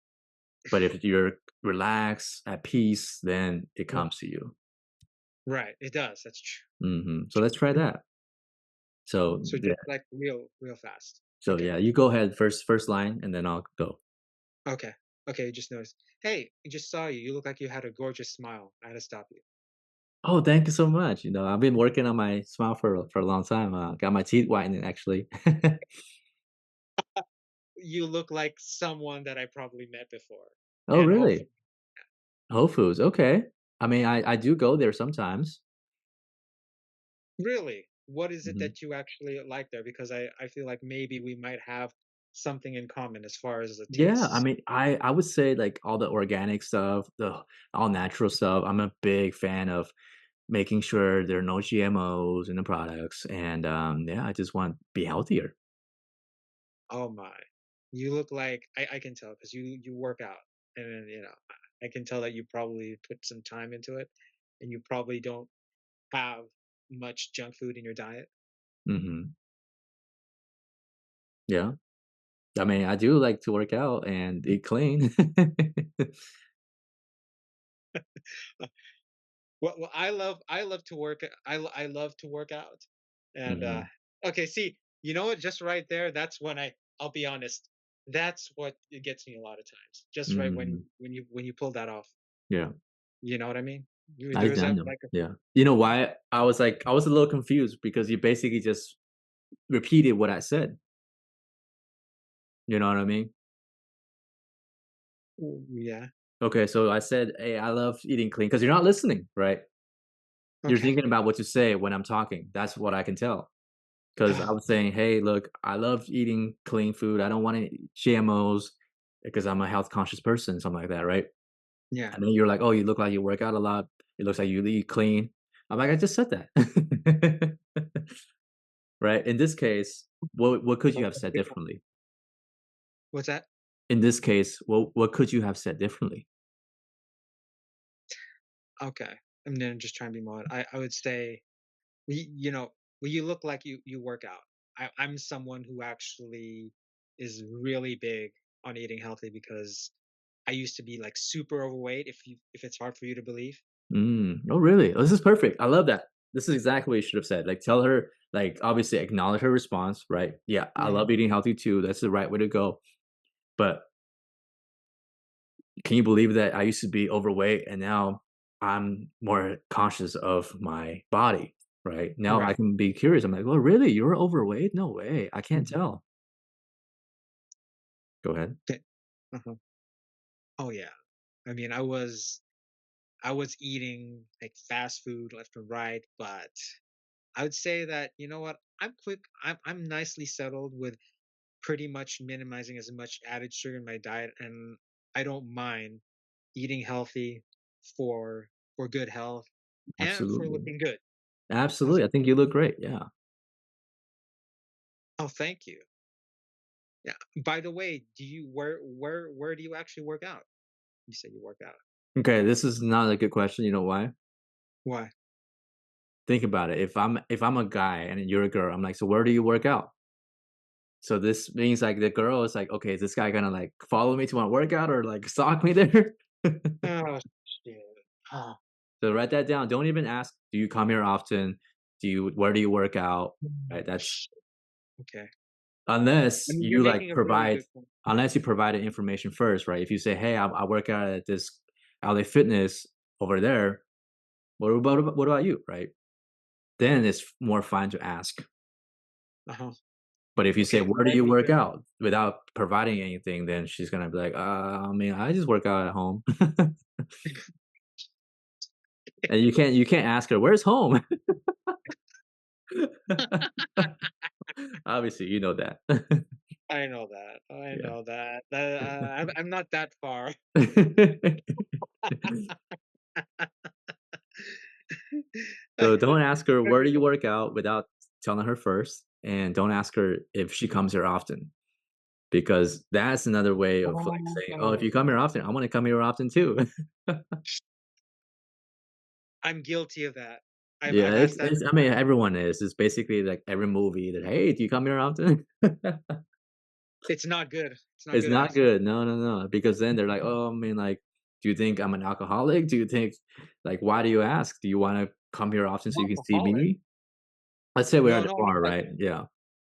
But if you're relaxed, at peace, then it yeah, comes to you. right, it does, that's true. Mhm. So let's try that. So, So yeah. just, like, real fast. So, Okay, yeah, you go ahead first line, and then I'll go. okay, okay, just noticed. "Hey, I just saw you. You look like you had a gorgeous smile. I had to stop you." "Oh, thank you so much." I've been working on my smile for a long time. Got my teeth whitening, actually. You look like someone that I probably met before, Oh, and hopefully really? Whole Foods, okay. I mean, I do go there sometimes. really, what is it Mhm. that you actually like there? Because I feel like maybe we might have something in common as far as the Yeah, I tastes. mean, I would say, like, all the organic stuff, the all natural stuff. I'm a big fan of making sure there are no GMOs in the products, and, yeah, I just want to be healthier. Oh my. You look like I can tell because you work out, and then, I can tell that you probably put some time into it, and you probably don't have much junk food in your diet. Mhm. Yeah. I mean, I do like to work out and eat clean. Well, I love to I love to work out, and Mhm. okay, see, you know what? Just right there, that's when I'll be honest, that's what it gets me a lot of times. Just right Mhm. when you pull that off, Yeah. you know what I mean? There's I that know. like Yeah. You know why? I was a little confused because you basically just repeated what I said. You know what I mean? yeah, Okay, so I said, "Hey, I love eating clean," because 'cause you're not listening, right? You're okay. thinking about what to say when I'm talking. That's what I can tell. Because I Oh, was saying, "Hey, look, I love eating clean food. I don't want any GMOs because I'm a health conscious person," something like that, right? yeah. And then you're like, "Oh, you look like you work out a lot. It looks like you eat clean." I'm like, "I just said that." Right? In this case, what could you have said differently? What's that? In this case, what could you have said differently? Okay. I'm then just trying to be more. I would say you know, you look like you work out. I'm someone who actually is really big on eating healthy because I used to be like super overweight if it's hard for you to believe. Oh, really? Oh, this is perfect. I love that. This is exactly what you should have said. Like, tell her, like, obviously acknowledge her response, right? Yeah, I Mhm. love eating healthy too. That's the right way to go. But can you believe that I used to be overweight and now I'm more conscious of my body, right? Now I Right. can be curious. I'm like, well, really? You're overweight? No way. I can't Mhm. tell. Go ahead. Okay. Uh-huh. Oh, yeah. I mean, I was eating, like, fast food left and right, but I would say that, you know what? I'm nicely settled with pretty much minimizing as much added sugar in my diet, and I don't mind eating healthy for good health and for Absolutely. looking good. How's Absolutely. I that? think you look great. Yeah. Oh, thank you. Yeah. By the way, do you where do you actually work out? You say you work out. Okay. This is not a good question. You know why? Why? Think about it. If I'm a guy and you're a girl, I'm like, so where do you work out? So this means like the girl is like, okay, is this guy gonna like follow me to my workout or like stalk me there? Oh, shit. Oh, So write that down. Don't even ask, do you come here often? Where do you work out? Right? That's shit. Okay. I unless mean, you're you like making a really provide good point. unless you provided information first, right? If you say, hey, I work out at this LA Fitness over there, what about you, right? Then it's more fun to ask. Uh-huh. But if you say, Okay, "Where do where you do work you out?" without providing anything, then she's gonna be like, I mean, I just work out at home." And you can't ask her, "Where's home?" Obviously, you know that. I know that. I Yeah. know that. I'm not that far. So don't ask her, "Where do you work out?" without telling her first, and don't ask her if she comes here often, because that's another way of, like, saying, "Oh, if Oh, you come here often, I wanna come here often too." I'm guilty of that. I've Yeah, asked that it's I mean, before. everyone is. It's basically like every movie that, "Hey, do you come here often?" It's not good. It's not It's good not asking. good. No, no, no, because then they're like, "Oh, I mean, like, do you think I'm an alcoholic? Do you think like, why do you ask? Do you wanna come here often so you can see Alcoholic? me?" Let's say we're No, at the no, no. bar, right? Yeah.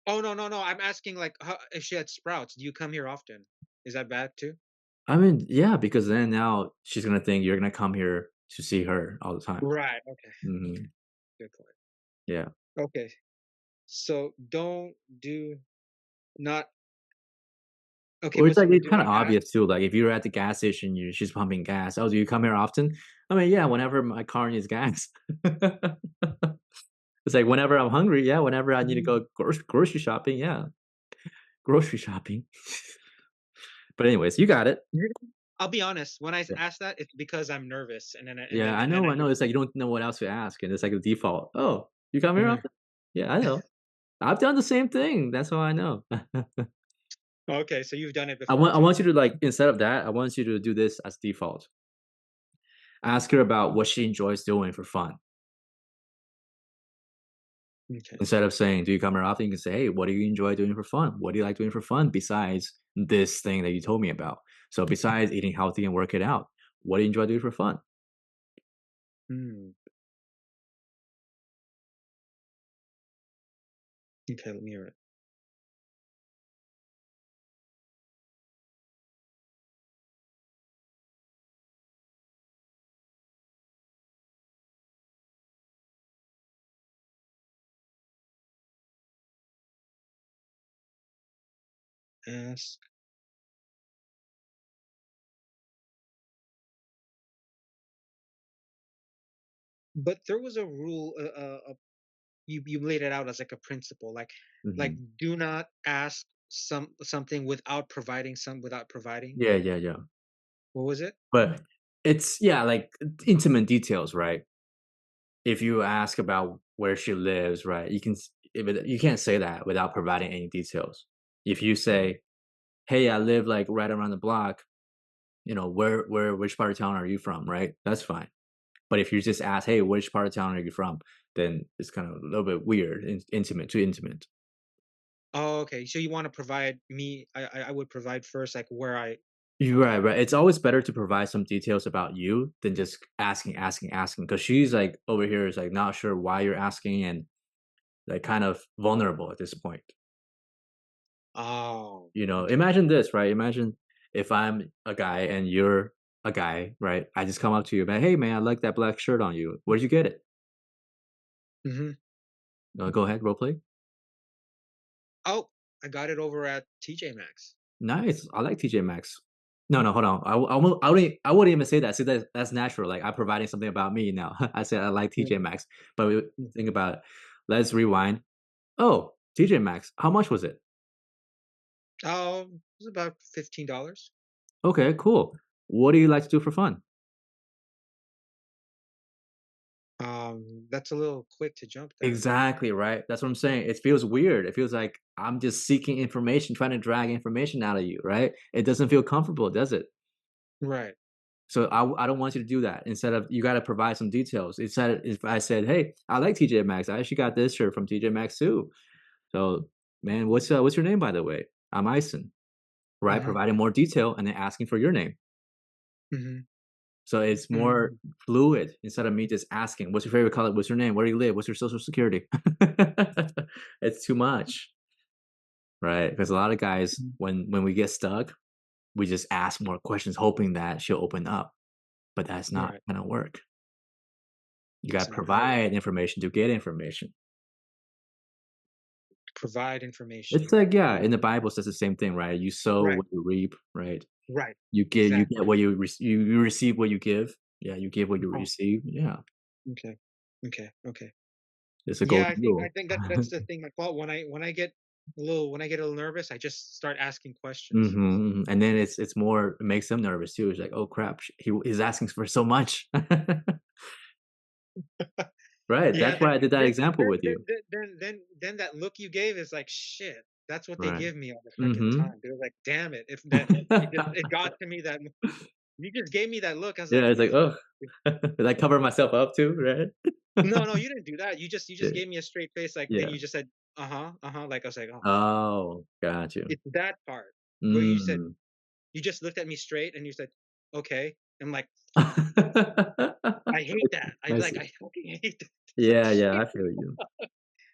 Oh, no, no, no. I'm asking like if she had sprouts. Do you come here often? Is that bad too? I mean, yeah, because then now she's gonna think you're gonna come here to see her all the time. Right. Okay. Mhm. Good point. Yeah. Okay. So don't do not. Okay. Or it's like So it's do kinda not ask. obvious too, like, if you're at the gas station, she's pumping gas, "Oh, do you come here often?" I mean, yeah, whenever my car needs gas. It's like whenever I'm hungry, yeah, whenever I need to Mm. go grocery shopping, yeah, grocery shopping. But anyways, you got it. I'll be honest. When I Yeah. ask that, it's because I'm nervous, and then Yeah, I know, just it's like you don't know what else to ask, and it's like the default, "Oh, you come here yeah. often?" Yeah, I know. I've done the same thing, that's how I know. Okay. So you've done it I before want I too. want you to, like instead of that, I want you to do this as default. Ask her about what she enjoys doing for fun. Okay. Instead of saying, "Do you come here often?" You can say, "Hey, what do you enjoy doing for fun? What do you like doing for fun besides this thing that you told me about? So besides eating healthy and working out, what do you enjoy doing for fun?" Hmm. Okay. Let me hear it. Ask. But there was a rule. You laid it out as like a principle, like Mhm. do not ask something without providing. Yeah, yeah, yeah. What was it? But it's yeah, like intimate details, right? If you ask about where she lives, right, you can't say that without providing any details. If you say, "Hey, I live, like, right around the block," which part of town are you from, right? That's fine. But if you just ask, "Hey, which part of town are you from?" then it's kind of a little bit weird, intimate, too intimate. Oh, okay. So you want to provide me? I would provide first, like where I You're right, right. It's always better to provide some details about you than just asking, asking, asking. Because she's, like, over here is, like, not sure why you're asking and, like, kind of vulnerable at this point. Oh, You know, okay. imagine this, right? Imagine if I'm a guy and you're a guy, right? I just come up to you, man, "Hey, man, I like that black shirt on you. Where'd you get it?" Mhm. Go ahead, role play. Oh, I got it over at TJ Maxx. Nice. I like TJ Maxx. No, no, hold on. I wouldn't even say that. See, that's natural. Like I'm providing something about me now. I said I like Mm, TJ Maxx, but we mm. think about it. Let's rewind. Oh, TJ Maxx. How much was it? It was about $15. Okay, cool. What do you like to do for fun? That's a little quick to jump there. Exactly, right? That's what I'm saying. It feels weird. It feels like I'm just seeking information, trying to drag information out of you, right? It doesn't feel comfortable, does it? Right. So I don't want you to do that. Instead of you got to provide some details. Instead, if I said, "Hey, I like TJ Maxx. I actually got this shirt from TJ Maxx too." So, man, what's your name by the way? I'm Ison, right? Mhm, Providing more detail and then asking for your name. mhm, So it's more mm. fluid instead of me just asking, "What's your favorite color? What's your name? Where do you live? What's your social security?" It's too much, right? Because a lot of guys, Mm. when we get stuck, we just ask more questions, hoping that she'll open up, but that's not Right. gonna work. You It's gotta not how it provide information to get information. provide It's information. like, yeah, in the Bible says the same thing, right? You sow Right, what you reap, right? right. You get Exactly. what you receive what you give. Yeah, you give what you Oh, receive. Yeah, okay. Okay, okay. it's a Yeah, golden I rule. think that's the thing, my fault. When I get a little nervous, I just start asking questions. Mhm, mhm, and then it's more it makes them nervous too. It's like, "Oh crap, he's asking for so much." Right, Yeah, that's why I did that example with you. then that look you gave is like, "Shit, that's what they Right. give me all the freaking Mhm. time." They're like, "Damn it, if that it got to me that you just gave me that look." I was Yeah, like, it's like, "Ugh." Did I cover myself up too, right? "No, no, you didn't do that. You Yeah, just gave me a straight face, like, then yeah. you just said, "Uh-huh, uh-huh," like, I was like, "Oh, fuck." Oh, got you. It's that part where you said Mm. you just looked at me straight and you said, "Okay." I'm like, "Fuck, I hate that. I see. I fucking hate that." It's like, Yeah, yeah, I "Shit." feel you.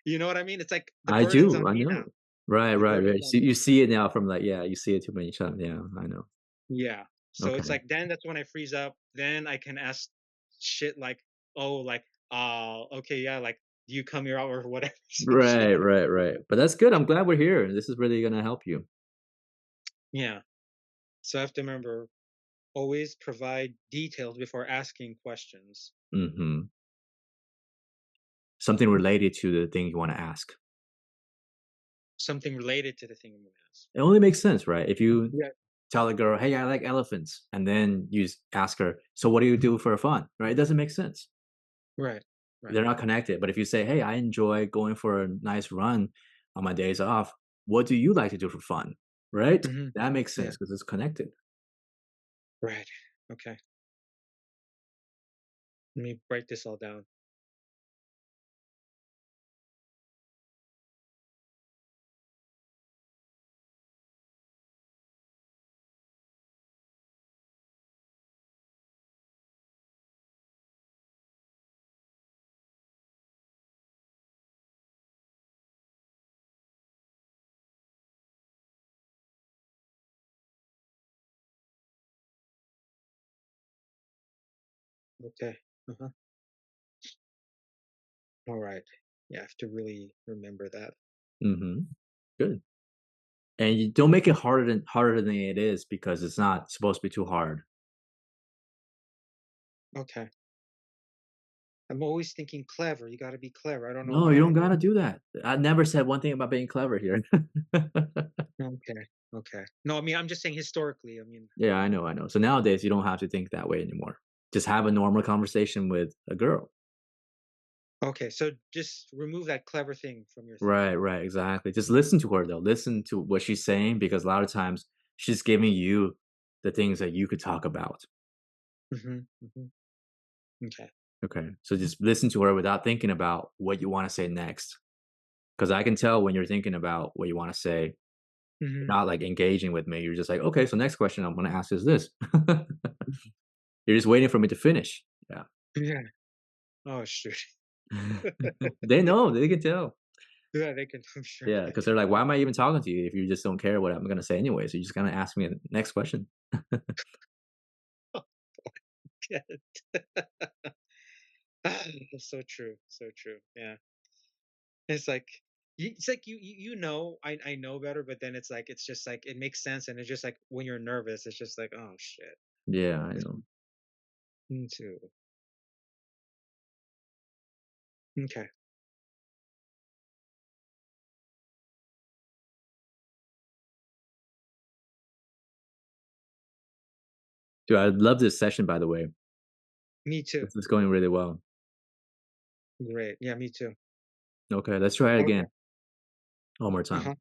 You know what I mean? It's like the I burden's do, on I me know. now. Right, The right, burden's right. on See me. you see it now from, like yeah, you see it too many times. Yeah, I know. Yeah. So it's Okay. like then that's when I freeze up. Then I can ask shit like, "Oh, like, okay, yeah, like, do you come here out or whatever," some shit. Right, right, right. But that's good, I'm glad we're here. This is really gonna help you. Yeah. So I have to remember, always provide details before asking questions. Mhm. Something related to the thing you wanna ask. Something related to the thing I'm gonna ask. It only makes sense, right? If you Yeah. tell a girl, "Hey, I like elephants," and then ask her, "So what do you do for fun?" Right? It doesn't make sense. Right. Right. They're not connected. But if you say, "Hey, I enjoy going for a nice run on my days off. What do you like to do for fun?" Right? Mhm. That makes Yeah. sense because it's connected. Right. Okay. Let me write this all down. Okay. Uh-huh. All right. Yeah, I have to really remember that. Mhm. Good. And you don't make it harder than it is because it's not supposed to be too hard. Okay. I'm always thinking clever. You got to be clever. I don't know No, you don't why. gotta do that. I never said one thing about being clever here. Okay. Okay. No, I mean, I'm just saying historically. I mean, Yeah, I know, I know. So nowadays, you don't have to think that way anymore. Just have a normal conversation with a girl. okay. So just remove that clever thing from your thing. Right, right, exactly. Just listen to her though. Listen to what she's saying because a lot of times she's giving you the things that you could talk about. Hmm. Hmm. Okay. Okay. So just listen to her without thinking about what you want to say next. Because I can tell when you're thinking about what you want to say. Mhm. not like engaging with me. You're just like, okay, so next question I'm gonna ask is this. You're just waiting for me to finish. Yeah. Yeah. Oh, shoot. They know, they can tell. Yeah, they can I'm sure Yeah, they because can. they're like, why am I even talking to you if you just don't care what I'm gonna say anyway? So you're just gonna ask me the next question. Get So true, so true. Yeah. It's like it's like you know I know better, but then it's just like it makes sense, and it's just like when you're nervous, it's just like, oh shit. Yeah, I know. Me too. Okay. Dude, I love this session, by the way. Me too. This is going really well. Great. Yeah, me too. Okay, let's try it Okay. again. One more time. Uh-huh.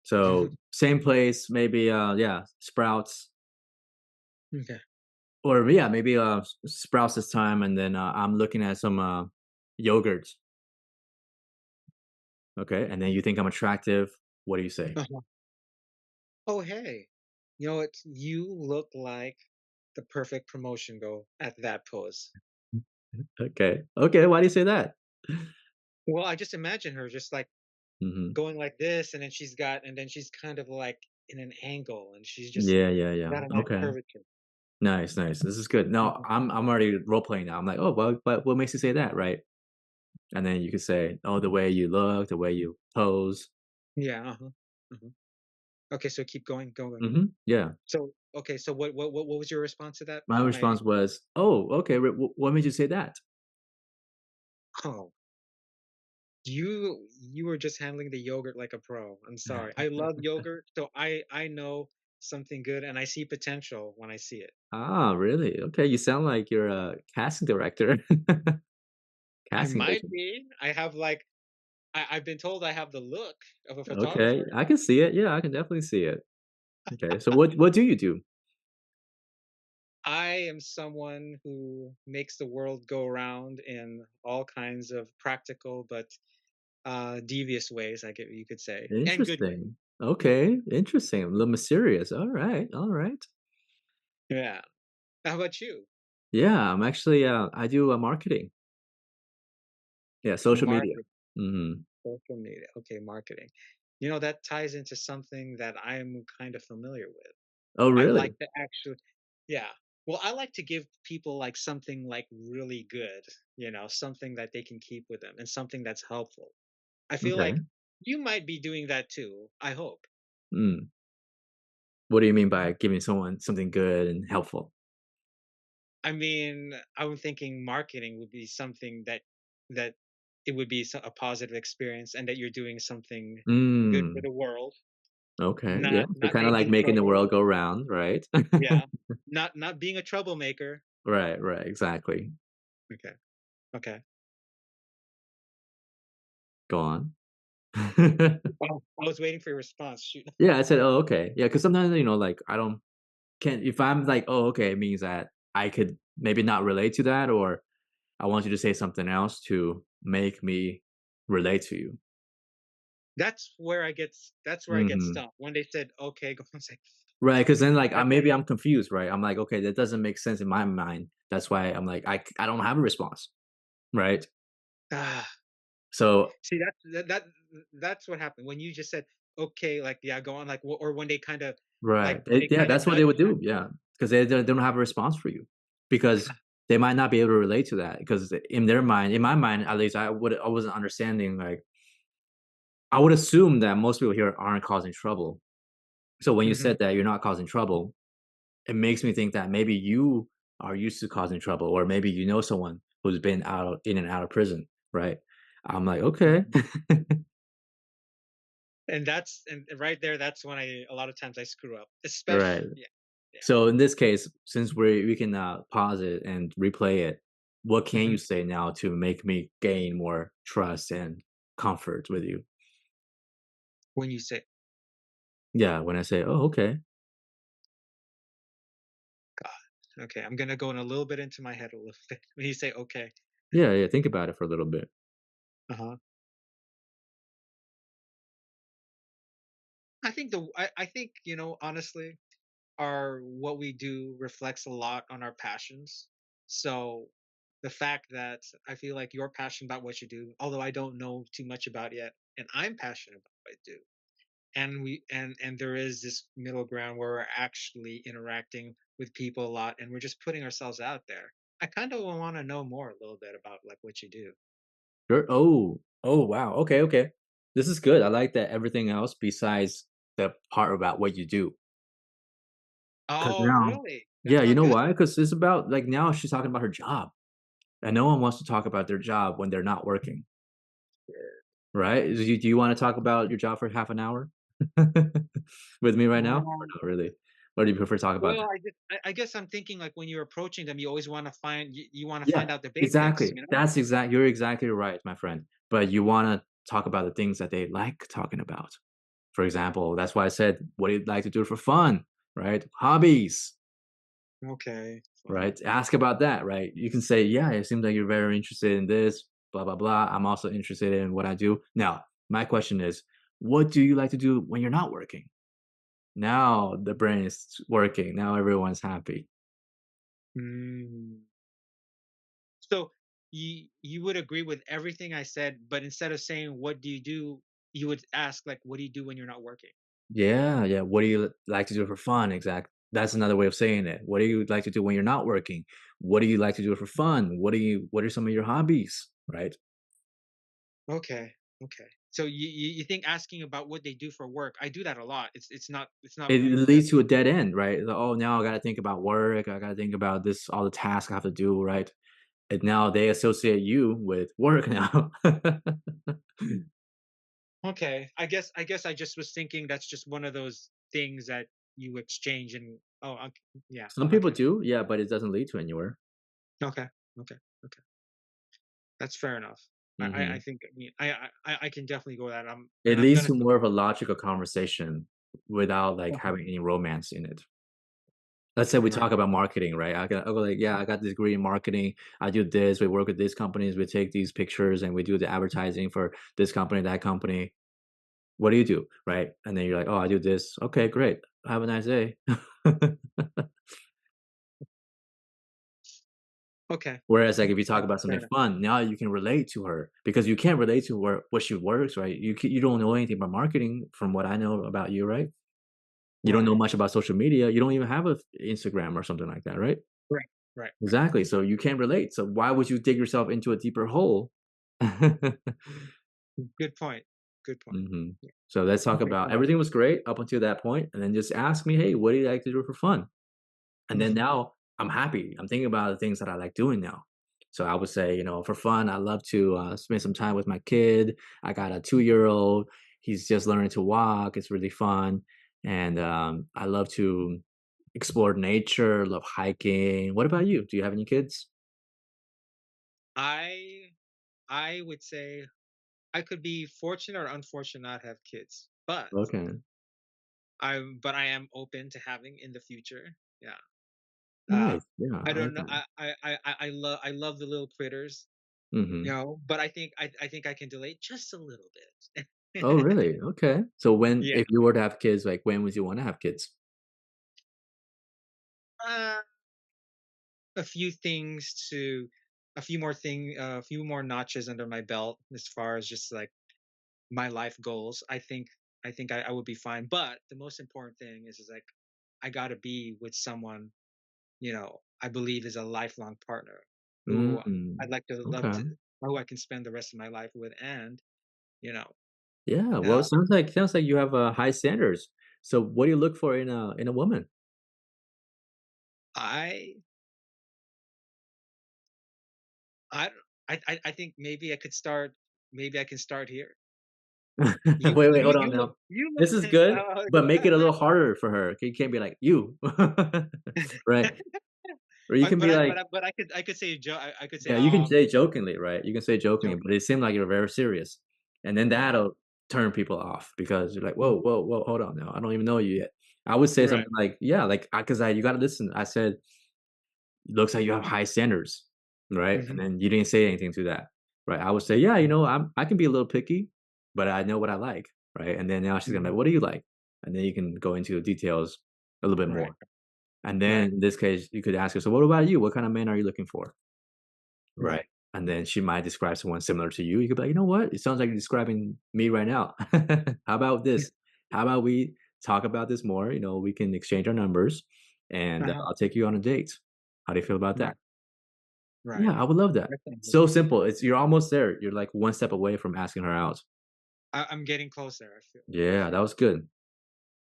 So same place, maybe yeah, Sprouts. Okay. Or yeah, maybe Sprouts this time and then I'm looking at some yogurts. Okay. And then you think I'm attractive. What do you say? Uh-huh. Oh, hey. You know what? You look like the perfect promotion girl at that pose. Okay. Okay. Why do you say that? Well, I just imagine her just like Hmm. going like this, and then she's kind of like in an angle, and she's just Yeah, yeah, yeah. got a nice Okay. curvature. Nice, nice. This is good. No, Mhm. I'm already role playing now. I'm like, oh, well, but what makes you say that, right? And then you could say, oh, the way you look, the way you pose. Yeah. Uh-huh. Uh-huh. Okay, so keep going, going. Yeah. So, okay, so what was your response to that? My My response was, oh, okay. What made you say that? oh, you were just handling the yogurt like a pro. I'm sorry. I love yogurt, so I know something good, and I see potential when I see it. Ah, really? Okay, you sound like you're a casting director, I casting might agent. be. I have like I've been told I have the look of a Okay, photographer. I can see it. Yeah, I can definitely see it. Okay, so what do you do? I am someone who makes the world go around in all kinds of practical but devious ways, I get you could say, and good ways. Interesting. Okay, interesting. A little mysterious. All right, all right. Yeah. How about you? Yeah, I'm actually I do marketing. Yeah, social media. Marketing, Mhm. social media. Okay, marketing. You know, that ties into something that I'm kind of familiar with. Oh, I like really? to actually yeah. Well, I like to give people like something like really good, something that they can keep with them and something that's helpful. I feel Okay. like you might be doing that too. I hope. Mm. What do you mean by giving someone something good and helpful? I mean, I'm thinking marketing would be something that it would be a positive experience, and that you're doing something good for Mm. the world, Okay. Yeah. not So not kind of like making making the trouble. world go round, right? Yeah, not being a troublemaker. Right, right, exactly. Okay, okay. Go on. Oh, I was waiting for your response. Shoot. Yeah, I said, "Oh, okay." Yeah, because sometimes, like, I don't can if I'm like, "Oh, okay," it means that I could maybe not relate to that, or I want you to say something else to make me relate to you. That's where I get Mhm. stuck. When they said, "Okay," I was like, Right, because then, like, I maybe I'm confused, right? I'm like, "Okay, that doesn't make sense in my mind." That's why I'm like, I don't have a response, right? ah. So See, that's what happened when you just said, "Okay," like, yeah, go on, like, or when they kind of right. like they Yeah, kind of that's what they nudge would you. do, yeah, because they don't have a response for you, because they might not be able to relate to that, because in their mind in my mind, at least, I wasn't understanding, like I would assume that most people here aren't causing trouble. So when you Mhm. said that you're not causing trouble, it makes me think that maybe you are used to causing trouble, or maybe you know someone who's been in and out of prison, right? I'm like, "Okay." Mhm. And right there, that's when I a lot of times I screw up, especially Right. yeah, yeah. So in this case, since we can, pause it and replay it, what can you Mhm. say now to make me gain more trust and comfort with you? When you say, Yeah, when I say, "Oh, okay." "God," okay, I'm gonna go in a little bit into my head a little bit when you say, "Okay." Yeah, yeah, think about it for a little bit. Uh-huh. I think, honestly, our what we do reflects a lot on our passions. So the fact that I feel like you're passionate about what you do, although I don't know too much about it yet, and I'm passionate about what I do. And there is this middle ground where we're actually interacting with people a lot and we're just putting ourselves out there. I kind of want to know more a little bit about like what you do. Sure. Oh, wow. Okay, okay. This is good. I like that everything else besides the part about what you do. 'Cause Oh, now really? yeah, That's you not know good. why? Because it's about like, now she's talking about her job, and no one wants to talk about their job when they're not working, right? Do you wanna talk about your job for half an hour with me right now? Or Um, not really? Or do you prefer to talk about well, that? I guess I'm thinking like when you're approaching them, you always want to you want to Yeah, find out the basics, exactly. you know? You're exactly right, my friend, but you wanna talk about the things that they like talking about. For example, that's why I said, "What do you like to do for fun?" Right? Hobbies, Okay, fun. right? Ask about that, right? You can say, "Yeah, it seems like you're very interested in this, blah, blah, blah. I'm also interested in what I do." Now, my question is, what do you like to do when you're not working? Now the brain is working. Now everyone's happy. Mm. So you would agree with everything I said, but instead of saying what do you do, you would ask like what do you do when you're not working? Yeah, yeah. What do you like to do for fun? Exactly. That's another way of saying it. What do you like to do when you're not working? What do you like to do for fun? What are some of your hobbies? Right? Okay. Okay. So you think asking about what they do for work, I do that a lot. It's not It that leads to a dead end, right? Oh, now I gotta think about work. I gotta think about this, all the tasks I have to do, right? And now they associate you with work now. okay. I guess I just was thinking that's just one of those things that you exchange and oh okay, yeah. Some people Okay. do, yeah, but it doesn't lead to anywhere. Okay. Okay. Okay. That's fair enough. I Mhm. think I mean I can definitely go with that. It I'm leads gonna to more of a logical conversation without, like, okay. having any romance in it. Let's say we Right. talk about marketing, right? I'll go like, "Yeah, I got this degree in marketing. I do this. We work with these companies. We take these pictures, and we do the advertising for this company, that company. What do you do?" Right? And then you're like, "Oh, I do this." "Okay, great. Have a nice day." Okay. Whereas, like, if you talk That's about fair something enough. fun, now you can relate to her because you can't relate to where what she works, right? You don't know anything about marketing from what I know about you, right? You don't know Right. much about social media. You don't even have a Instagram or something like that, right? Right. Right. Right. Exactly, so you can't relate, so why would you dig yourself into a deeper hole? Good point. Good point. Mhm. Yeah. So let's talk Okay. about So everything was great up until that point, and then just ask me, "Hey, what do you like to do for fun?" And then mhm. now I'm happy. I'm thinking about the things that I like doing now. So I would say, for fun, I love to spend some time with my kid. I got a 2-year-old. He's just learning to walk. It's really fun. And I love to explore nature, love hiking. What about you? Do you have any kids? I I would say I could be fortunate or unfortunate not have kids, Okay. but I am open to having in the future. Yeah. Uh, Nice. Yeah, I I don't like know. that. I love the little critters, Mhm. but I think I can delay just a little bit. Oh, really? Okay. So when Yeah. if you were to have kids, like, when would you wanna have kids? Uh, a few things to a few more notches under my belt as far as just like my life goals. I think I would be fine. But the most important thing is like I gotta be with someone, I believe is a lifelong partner who Mm. I'd like to love Okay. to who I can spend the rest of my life with and, you know, Yeah, well, uh, it sounds like you have, high standards. So what do you look for in a woman? I I I think maybe I can start here. Wait, wait, hold on now. You look This is good, uh, but make it a little harder for her. You can't be like, "You." Right? Or you can be like but I could say I could say yeah, you can say jokingly, right? You can say jokingly, joking. but it seemed like you're very serious. And then Oh, that'll turn people off because you're like, mm, "Whoa, whoa, whoa, hold on now. I don't even know you yet." I would say right. something like, "Yeah, like, because you gotta listen." I said, "Looks like you have high standards." Right? And Mhm, then you didn't say anything to that. Right? I would say, "Yeah, I can be a little picky, but I know what I like." Right? And then now she's gonna be mhm. like, "What do you like?" and then you can go into the details a little bit Right. more. And then Right. in this case, you could ask her, "So what about you? What kind of man are you looking for?" Right. Right. And then she might describe someone similar to you. You could be like, "You know what? It sounds like you're describing me right now. How about this? How about we talk about this more? We can exchange our numbers, and Uh-huh. I'll take you on a date. How do you feel about Right. that?" Right. Yeah, I would love that. That sounds good. So simple. You're almost there. You're like one step away from asking her out. I'm getting closer, I Yeah, that feel. was good.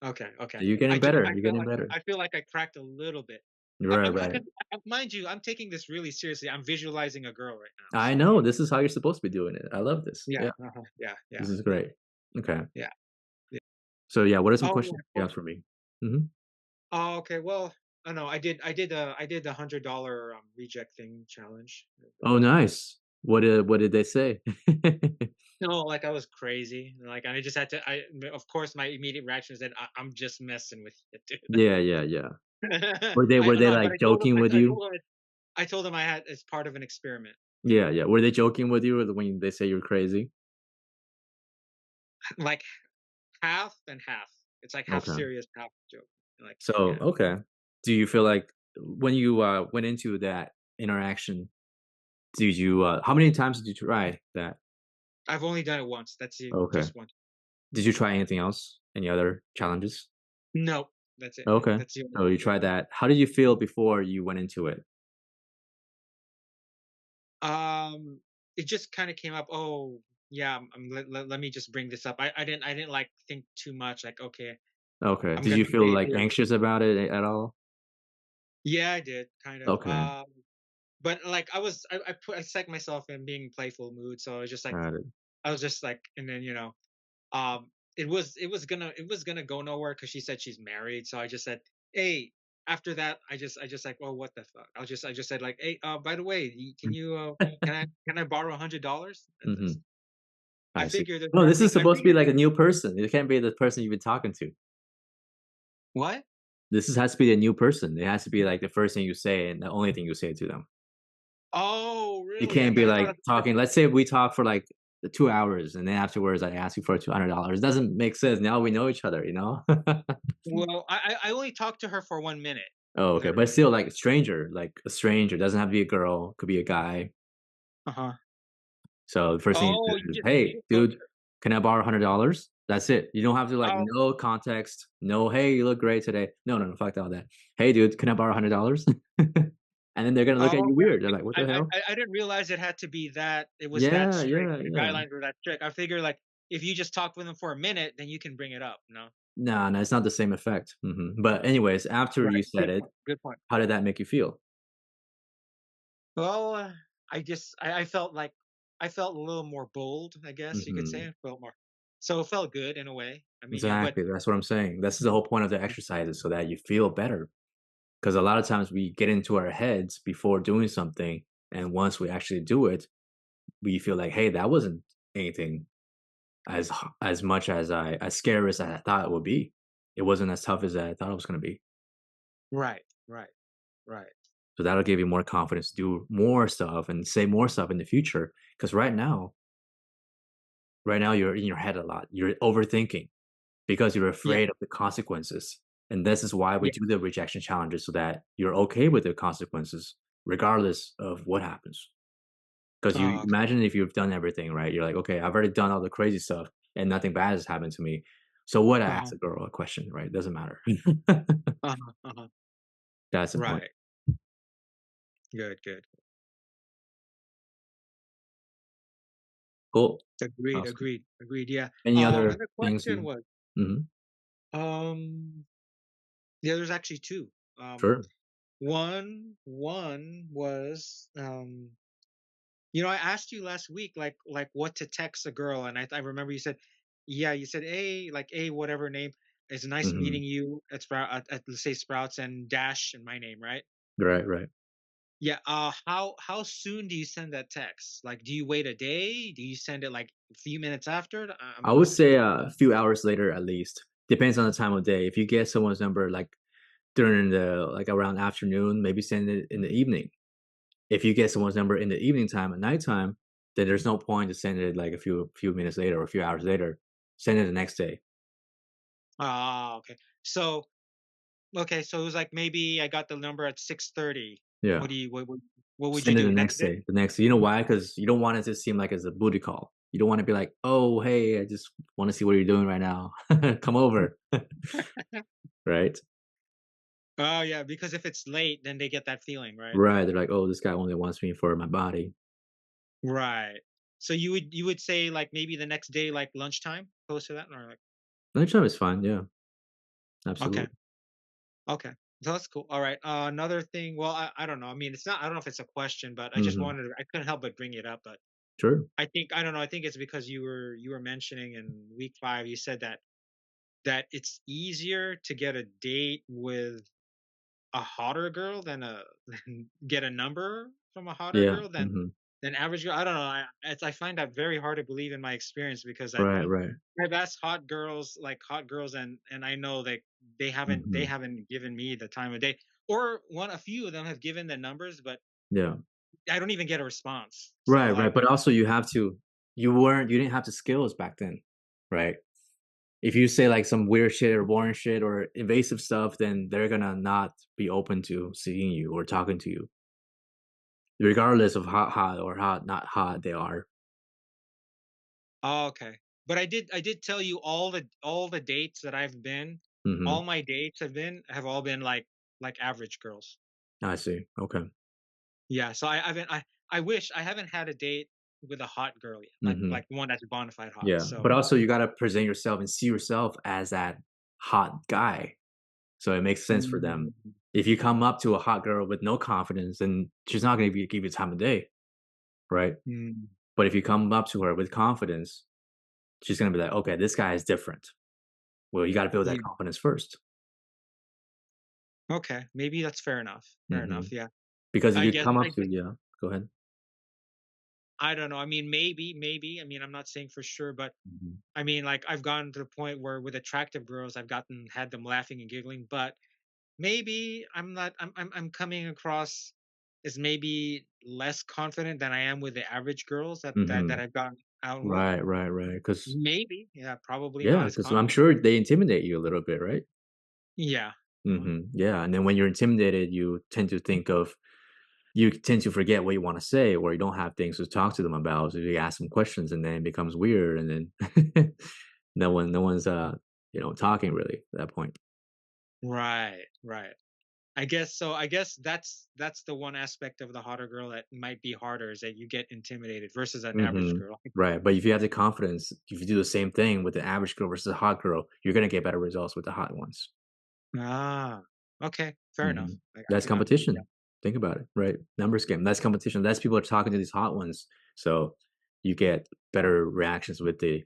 Okay, okay. You're getting better. You're getting better. I feel like I cracked a little bit. Right, I'm 'cause right. mind you, I'm taking this really seriously. I'm visualizing a girl right now, I so know. This is how you're supposed to be doing it. I love this. yeah, Yeah, uh-huh, yeah, yeah, this is yeah, great. Okay. yeah, yeah. So yeah, what are some Oh, yeah, questions of you have course. for me? Mhm. Oh, okay, well, I know I did the $100, reject thing challenge. Oh, nice. What did they say? No, like, I was crazy, like, and I just had to of course, my immediate reaction is that I'm just messing with you, dude. Yeah, yeah, yeah. Were they I were don't they, know, but like, joking with I you? told him I told him I had it's part of an experiment. Yeah, yeah. Were they joking with you when they say you're crazy? Like, half and half. It's, like, half Okay. serious, half joke. Like, So, yeah. okay. Do you feel like when you, went into that interaction, did you, how many times did you try that? I've only done it once, that's it, Okay. just once. Did you try anything else? Any other challenges? No, that's it. Okay. That's the only So you yeah. tried that. How did you feel before you went into it? It just kinda came up, "Oh, yeah, let me just bring this up." I didn't, like, think too much, like, "Okay, Okay. I'm Did gonna you feel, date like, her." anxious about it at all? Yeah, I did, kind of, Okay. but, like, I psyched myself in being playful mood, so I was just like Got it. I was just like and then, it was gonna go nowhere because she said she's married, so I just said, "Hey," after that, I just like, "Well, what the fuck?" I just said like, "Hey, by the way, can you, can I borrow $100?" That's Mhm. I I see. figured No, this is I supposed to be figured like a new person. It can't be the person you've been talking to. What? Has to be a new person. It has to be like the first thing you say and the only thing you say to them. Oh, You really? can't be I thought like talking. Let's say we talk for like 2 hours and then afterwards I ask you for $200. It doesn't make sense. Now we know each other, you know? well, I only talked to her for 1 minute, Oh, okay. But literally. still like a stranger. Doesn't have to be a girl, could be a guy. Uh-huh. So the first thing you Oh, do is, you "Hey, just go dude, can I borrow $100?" That's it. You don't have to like oh, no context, no, "Hey, you look great today." No, no, no, fuck all that. "Hey, dude, can I borrow $100?" And then they're gonna look at oh, you okay. weird. They're like, "What the hell?" I didn't realize it had to be that it was that Yeah, strict. yeah, The yeah. guidelines were that strict. I figure like if you just talk with them for a minute, then you can bring it up, no? Nah, no, it's not the same effect. But anyways, after Right. you said Good it, point. Good point. how did that make you feel? Well, I felt like I felt a little more bold, I guess you could say. Mhm. I felt more so it felt good in a way. I mean, yeah, but Exactly, that's what I'm saying. This is the whole point of the exercises so that you feel better. Because a lot of times we get into our heads before doing something, and once we actually do it, we feel like, "Hey, that wasn't anything as much as scary as I thought it would be. It wasn't as tough as I thought it was gonna be." right, right, right. So that'll give you more confidence to do more stuff and say more stuff in the future. Because right now you're in your head a lot. You're overthinking because you're Yeah. afraid of the consequences. And this is why we Yeah. do the rejection challenges so that you're okay with the consequences regardless of what happens. Because you Oh, okay. imagine if you've done everything, right? You're like, "Okay, I've already done all the crazy stuff and nothing bad has happened to me. So what I Uh-huh. ask a girl a question, right? It doesn't matter." Uh-huh. Uh-huh. That's the point. Right. Good, good. Cool. Agreed, Awesome. agreed, agreed. Yeah. Any other Another things question you was, Mhm. um, yeah, there's actually two. Sure. One was, I asked you last week, like what to text a girl, and I remember you said, yeah, you said, hey, like, hey, whatever name. It's nice Mhm. meeting you at let's say Sprouts and Dash and my name, right? Right, right. Yeah. How soon do you send that text? Like, do you wait a day? Do you send it like a few minutes after? I would say a few hours later at least. Depends on the time of day. If you get someone's number, like, during the like, around afternoon, maybe send it in the evening. If you get someone's number in the evening time, at nighttime, then there's no point to send it, like, a few minutes later or a few hours later. Send it the next day. Ah, okay. So okay, so it was like maybe I got the number at 6:30. Yeah. What do you what would you Send it do? Next day? the next day. You know why? Because you don't want it to seem like it's a booty call. You don't wanna be like, "Oh, hey, I just wanna see what you're doing right now. Come over." Right? Oh, yeah, because if it's late, then they get that feeling, right? Right, they're like, "Oh, this guy only wants me for my body." Right. So you would say, like, maybe the next day, like, lunchtime? Close to that? Or, like Lunchtime is fine, yeah, okay, absolutely. okay. So that's cool. Alright, another thing well, I don't know, I mean, it's not I don't know if it's a question, but I just Mhm. wanted to I couldn't help but bring it up, but Sure. I think I don't know, I think it's because you were mentioning in week 5, you said that it's easier to get a date with a hotter girl than a than get a number from a hotter Yeah, girl mhm. than average girl. I don't know. I find that very hard to believe in my experience because Right, right. I've asked hot girls like hot girls and I know that they Mhm. haven't given me the time of day or a few of them have given the numbers, but Yeah. I don't even get a response. So Right, I right, but also you didn't have the skills back then, right? If you say, like, some weird shit or boring shit or invasive stuff, then they're gonna not be open to seeing you or talking to you, regardless of how hot or hot not hot they are. oh, okay. But I did tell you all the dates that I've been, Mhm. all my dates have all been like average girls. I see, okay. Yeah, so I wish I haven't had a date with a hot girl yet, Mhm. like one that's bona fide hot. Yeah, So but also you gotta present yourself and see yourself as that hot guy, so it makes sense for them. mm, If you come up to a hot girl with no confidence, then she's not gonna give you time of day, right? mm, But if you come up to her with confidence, she's gonna be like, "Okay, this guy is different." Well, you gotta build that yeah, confidence first. okay, maybe that's fair enough. Fair enough. Mhm. Yeah, Because if you come I up to guess yeah, go ahead. I don't know. I mean, maybe. I mean, I'm not saying for sure, but Mhm. I mean, like I've gotten to the point where with attractive girls, I've gotten had them laughing and giggling, but maybe I'm not. I'm coming across as maybe less confident than I am with the average girls that Mhm. I've gone out with. Right, right, right. Because Maybe, yeah, probably yeah, not as because I'm confident. sure they intimidate you a little bit, right? Yeah. Uh-huh. Mhm. Yeah, and then when you're intimidated, you tend to forget what you wanna say, or you don't have things to talk to them about, so you ask them questions, and then it becomes weird, and then no one's, talking really at that point. Right, right. I guess so. I guess that's the one aspect of the hotter girl that might be harder is that you get intimidated versus an average Mhm. girl. Right, but if you have the confidence, if you do the same thing with the average girl versus a hot girl, you're gonna get better results with the hot ones. Ah, okay, fair enough. Mhm. I That's can agree with that. competition. Think about it, right? Numbers game. That's competition. That's people are talking to these hot ones. So you get better reactions with the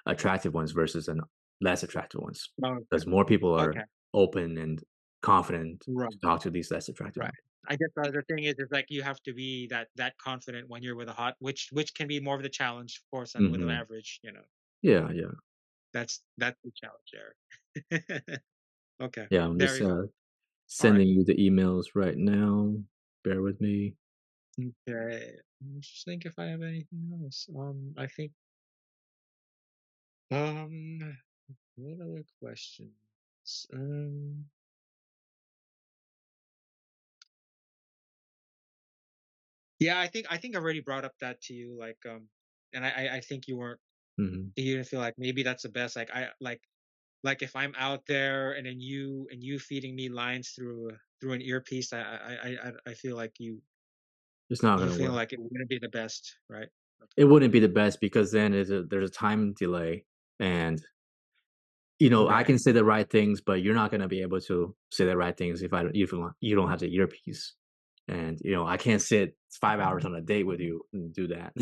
attractive ones versus an less attractive ones. Okay, Because more people are okay, open and confident right, to talk to these less attractive right. ones. I guess the other thing is like you have to be that confident when you're with a hot, which can be more of the challenge, of course, than with an Mhm. average. Yeah, yeah. That's the challenge there. Okay, Yeah, I'm there just, you go. All right. sending you the emails right now. Bear with me. Okay. Let's just think if I have anything else. I think um what other questions? Um yeah, I think I already brought up that to you, like and I think Mhm. you didn't feel like maybe that's the best. Like if I'm out there and then you feeding me lines through an earpiece, I feel like It's not you gonna feel work. like it wouldn't be the best, right? It wouldn't be the best because then there's a time delay, and I Right. can say the right things, but you're not gonna be able to say the right things if you don't have the earpiece. And, I can't sit 5 hours on a date with you and do that.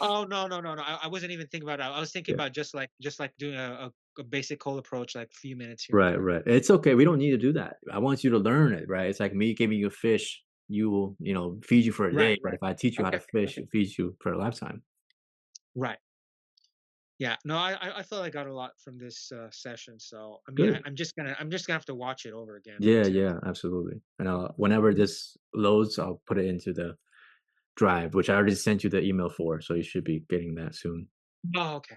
Oh, no. I wasn't even thinking about that. I was thinking Yeah. about just like doing a basic cold approach, like a few minutes here and Right, there. right. It's okay, we don't need to do that. I want you to learn it, right? It's like me giving you a fish, you will, feed you for a Right, day, but right. if I teach you how Okay, to fish, okay. it feeds you for a lifetime. Right. Yeah. No, I feel I got a lot from this session. So I mean, Good. I'm just gonna have to watch it over again Yeah, to. yeah, absolutely. And, whenever this loads, I'll put it into the drive, which I already sent you the email for, so you should be getting that soon. Oh, okay.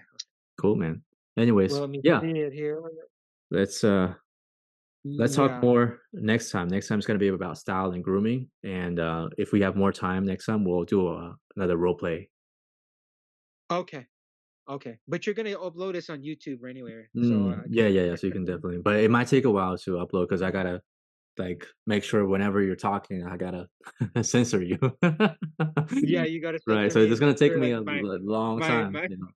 Cool, man. Anyways, Well, let me yeah, see it here. let's uh let's talk Yeah. more next time. Next time is gonna be about style and grooming, and if we have more time next time, we'll do another role play. Okay. Okay. But you're gonna upload this on YouTube anyway, so Mm, I yeah, can. yeah, yeah. So you can definitely, but it might take a while to upload because I gotta like make sure whenever you're talking, I gotta censor you. Yeah, you gotta Right. censor So me it's and gonna take censor me like a long my time. my You know.